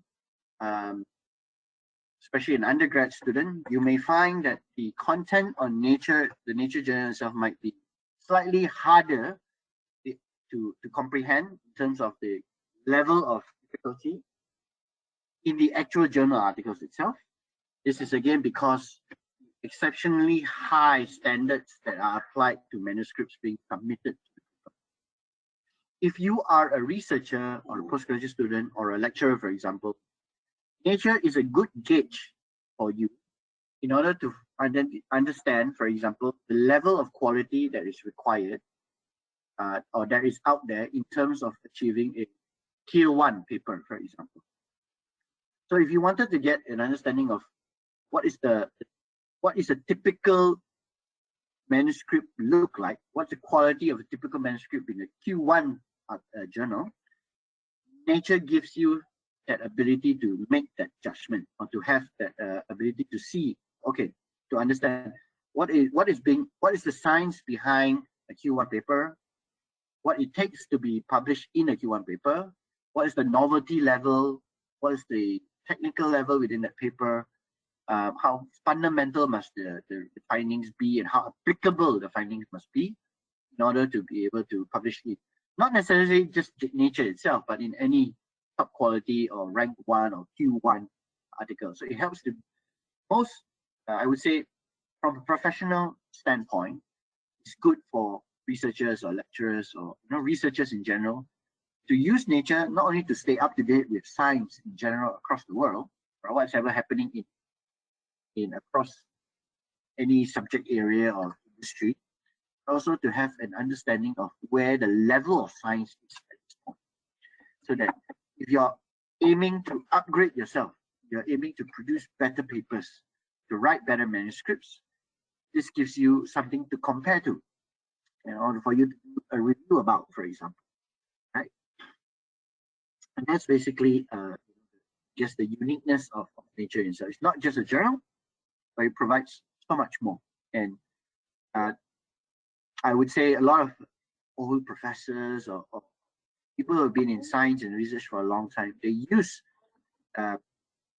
especially an undergrad student, you may find that the content on Nature, the Nature journal itself might be slightly harder to comprehend in terms of the level of difficulty in the actual journal articles itself. This is again because exceptionally high standards that are applied to manuscripts being submitted. If you are a researcher or a postgraduate student or a lecturer, for example, Nature is a good gauge for you in order to understand, for example, the level of quality that is required or that is out there in terms of achieving a tier 1 paper, for example. So if you wanted to get an understanding of what is a typical manuscript look like, what's the quality of a typical manuscript in a Q1 journal, Nature gives you that ability to make that judgment or to have that ability to see, okay, to understand what is the science behind a Q1 paper, what it takes to be published in a Q1 paper, what is the novelty level, what is the technical level within that paper, how fundamental must the findings be, and how applicable the findings must be in order to be able to publish it. Not necessarily just Nature itself, but in any top quality or rank 1 or Q1 article. So it helps to most, I would say, from a professional standpoint, it's good for researchers or lecturers or researchers in general to use Nature not only to stay up to date with science in general across the world, or what's ever happening in across any subject area or industry, but also to have an understanding of where the level of science is at this point. So that if you're aiming to upgrade yourself, you're aiming to produce better papers, to write better manuscripts, this gives you something to compare to in order for you to do a review about, for example, right? And that's basically just the uniqueness of Nature itself. It's not just a journal, but it provides so much more. And I would say a lot of old professors or people who have been in science and research for a long time, they use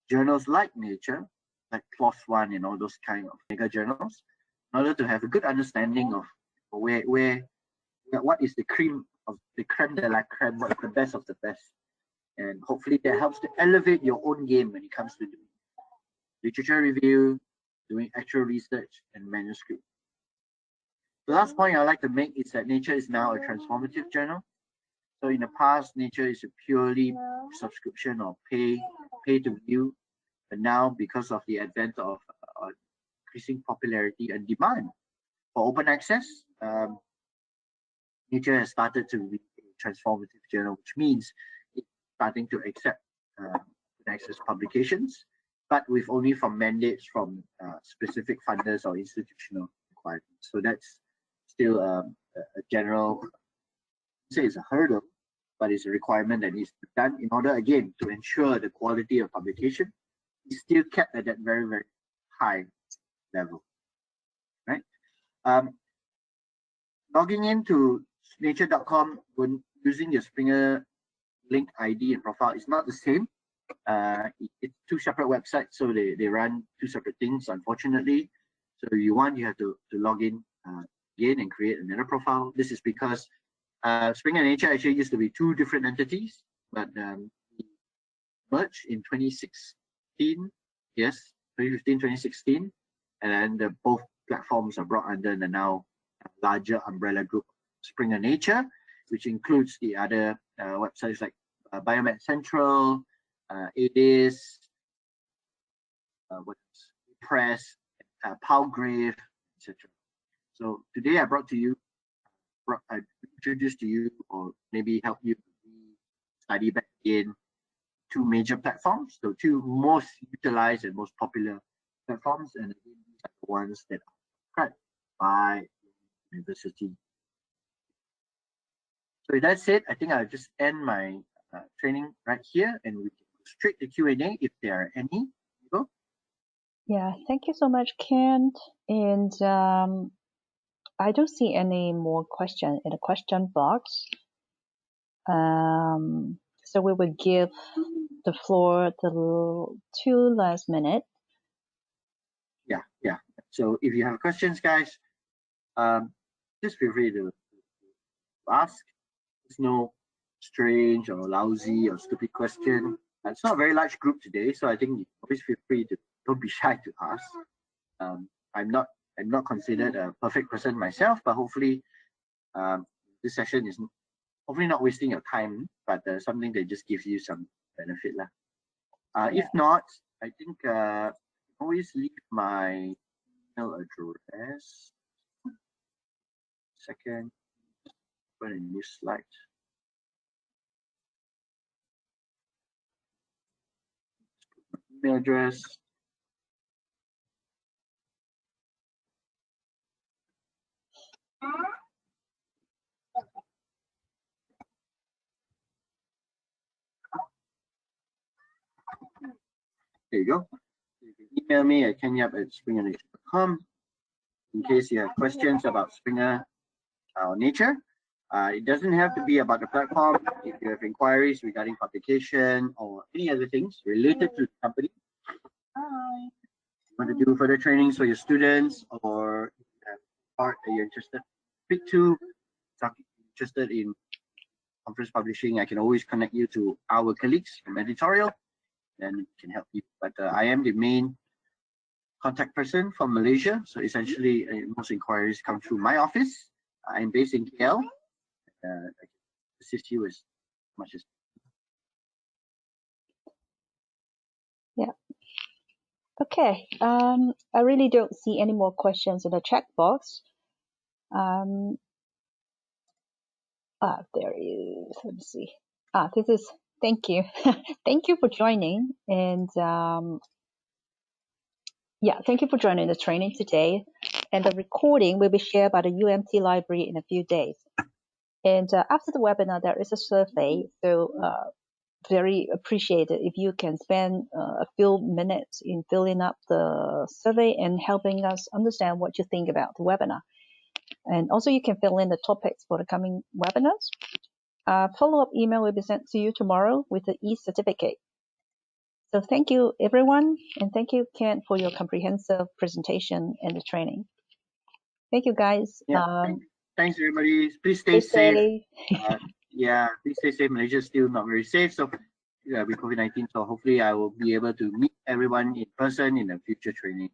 journals like Nature, like PLOS ONE and all those kind of mega journals, in order to have a good understanding of what is the creme de la creme, what is the best of the best. And hopefully that helps to elevate your own game when it comes to doing literature review, doing actual research and manuscript. The last point I'd like to make is that Nature is now a transformative journal. So in the past, Nature is a purely subscription or pay to view, but now because of the advent of increasing popularity and demand for open access, Nature has started to be a transformative journal, which means it's starting to accept open access publications, but with only from mandates from specific funders or institutional requirements. So that's still a general, say it's a hurdle, but it's a requirement that needs to be done in order, again, to ensure the quality of publication is still kept at that very, very high level, right? Logging into nature.com when using your SpringerLink ID and profile is not the same. It's two separate websites, so they run two separate things, unfortunately. So you have to log in again and create another profile. This is because Springer and Nature actually used to be two different entities, but merged in 2016, yes, 2015, 2016, and then both platforms are brought under the now larger umbrella group Springer Nature, which includes the other websites like Biomed Central, ADIS, Press, Palgrave, etc. So today I introduced to you, or maybe help you study back in two major platforms, the two most utilized and most popular platforms, and again, these are the ones that are prescribed by the university. So with that said, I think I'll just end my training right here, and we can go straight to Q&A if there are any. Yeah, thank you so much, Ken. And I don't see any more questions in the question box. So we will give the floor to 2 last minutes. Yeah. So if you have questions, guys, just feel free to ask. There's no strange or lousy or stupid question. It's not a very large group today, so I think you always feel free to, don't be shy to ask. I'm not considered a perfect person myself, but hopefully this session is hopefully not wasting your time, but something that just gives you some benefit. If not, I think I always leave my email address. Second, open a new slide. Email address. There you go. You can email me at kenyap@springerlink.com in case you have questions about Springer nature. It doesn't have to be about the platform. If you have inquiries regarding publication or any other things related to the company, you want to do further trainings for your students, or part that you're interested interested in conference publishing, I can always connect you to our colleagues from editorial, and can help you. But I am the main contact person from Malaysia, so essentially most inquiries come through my office. I'm based in KL. I can assist you as much as. Yeah. Okay. I really don't see any more questions in the chat box. There is. Let me see. This is. Thank you. Thank you for joining. And yeah, thank you for joining the training today. And the recording will be shared by the Umt Library in a few days. And after the webinar, there is a survey. So very appreciated if you can spend a few minutes in filling up the survey and helping us understand what you think about the webinar. And also you can fill in the topics for the coming webinars. Follow-up email will be sent to you tomorrow with the e-certificate. So thank you, everyone. And thank you, Ken, for your comprehensive presentation and the training. Thank you, guys. Yeah, thanks, everybody. Please stay safe. Yeah, please stay safe. Malaysia is still not very safe. So with COVID-19, so hopefully I will be able to meet everyone in person in the future trainings.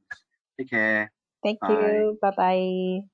Take care. Thank you. Bye-bye.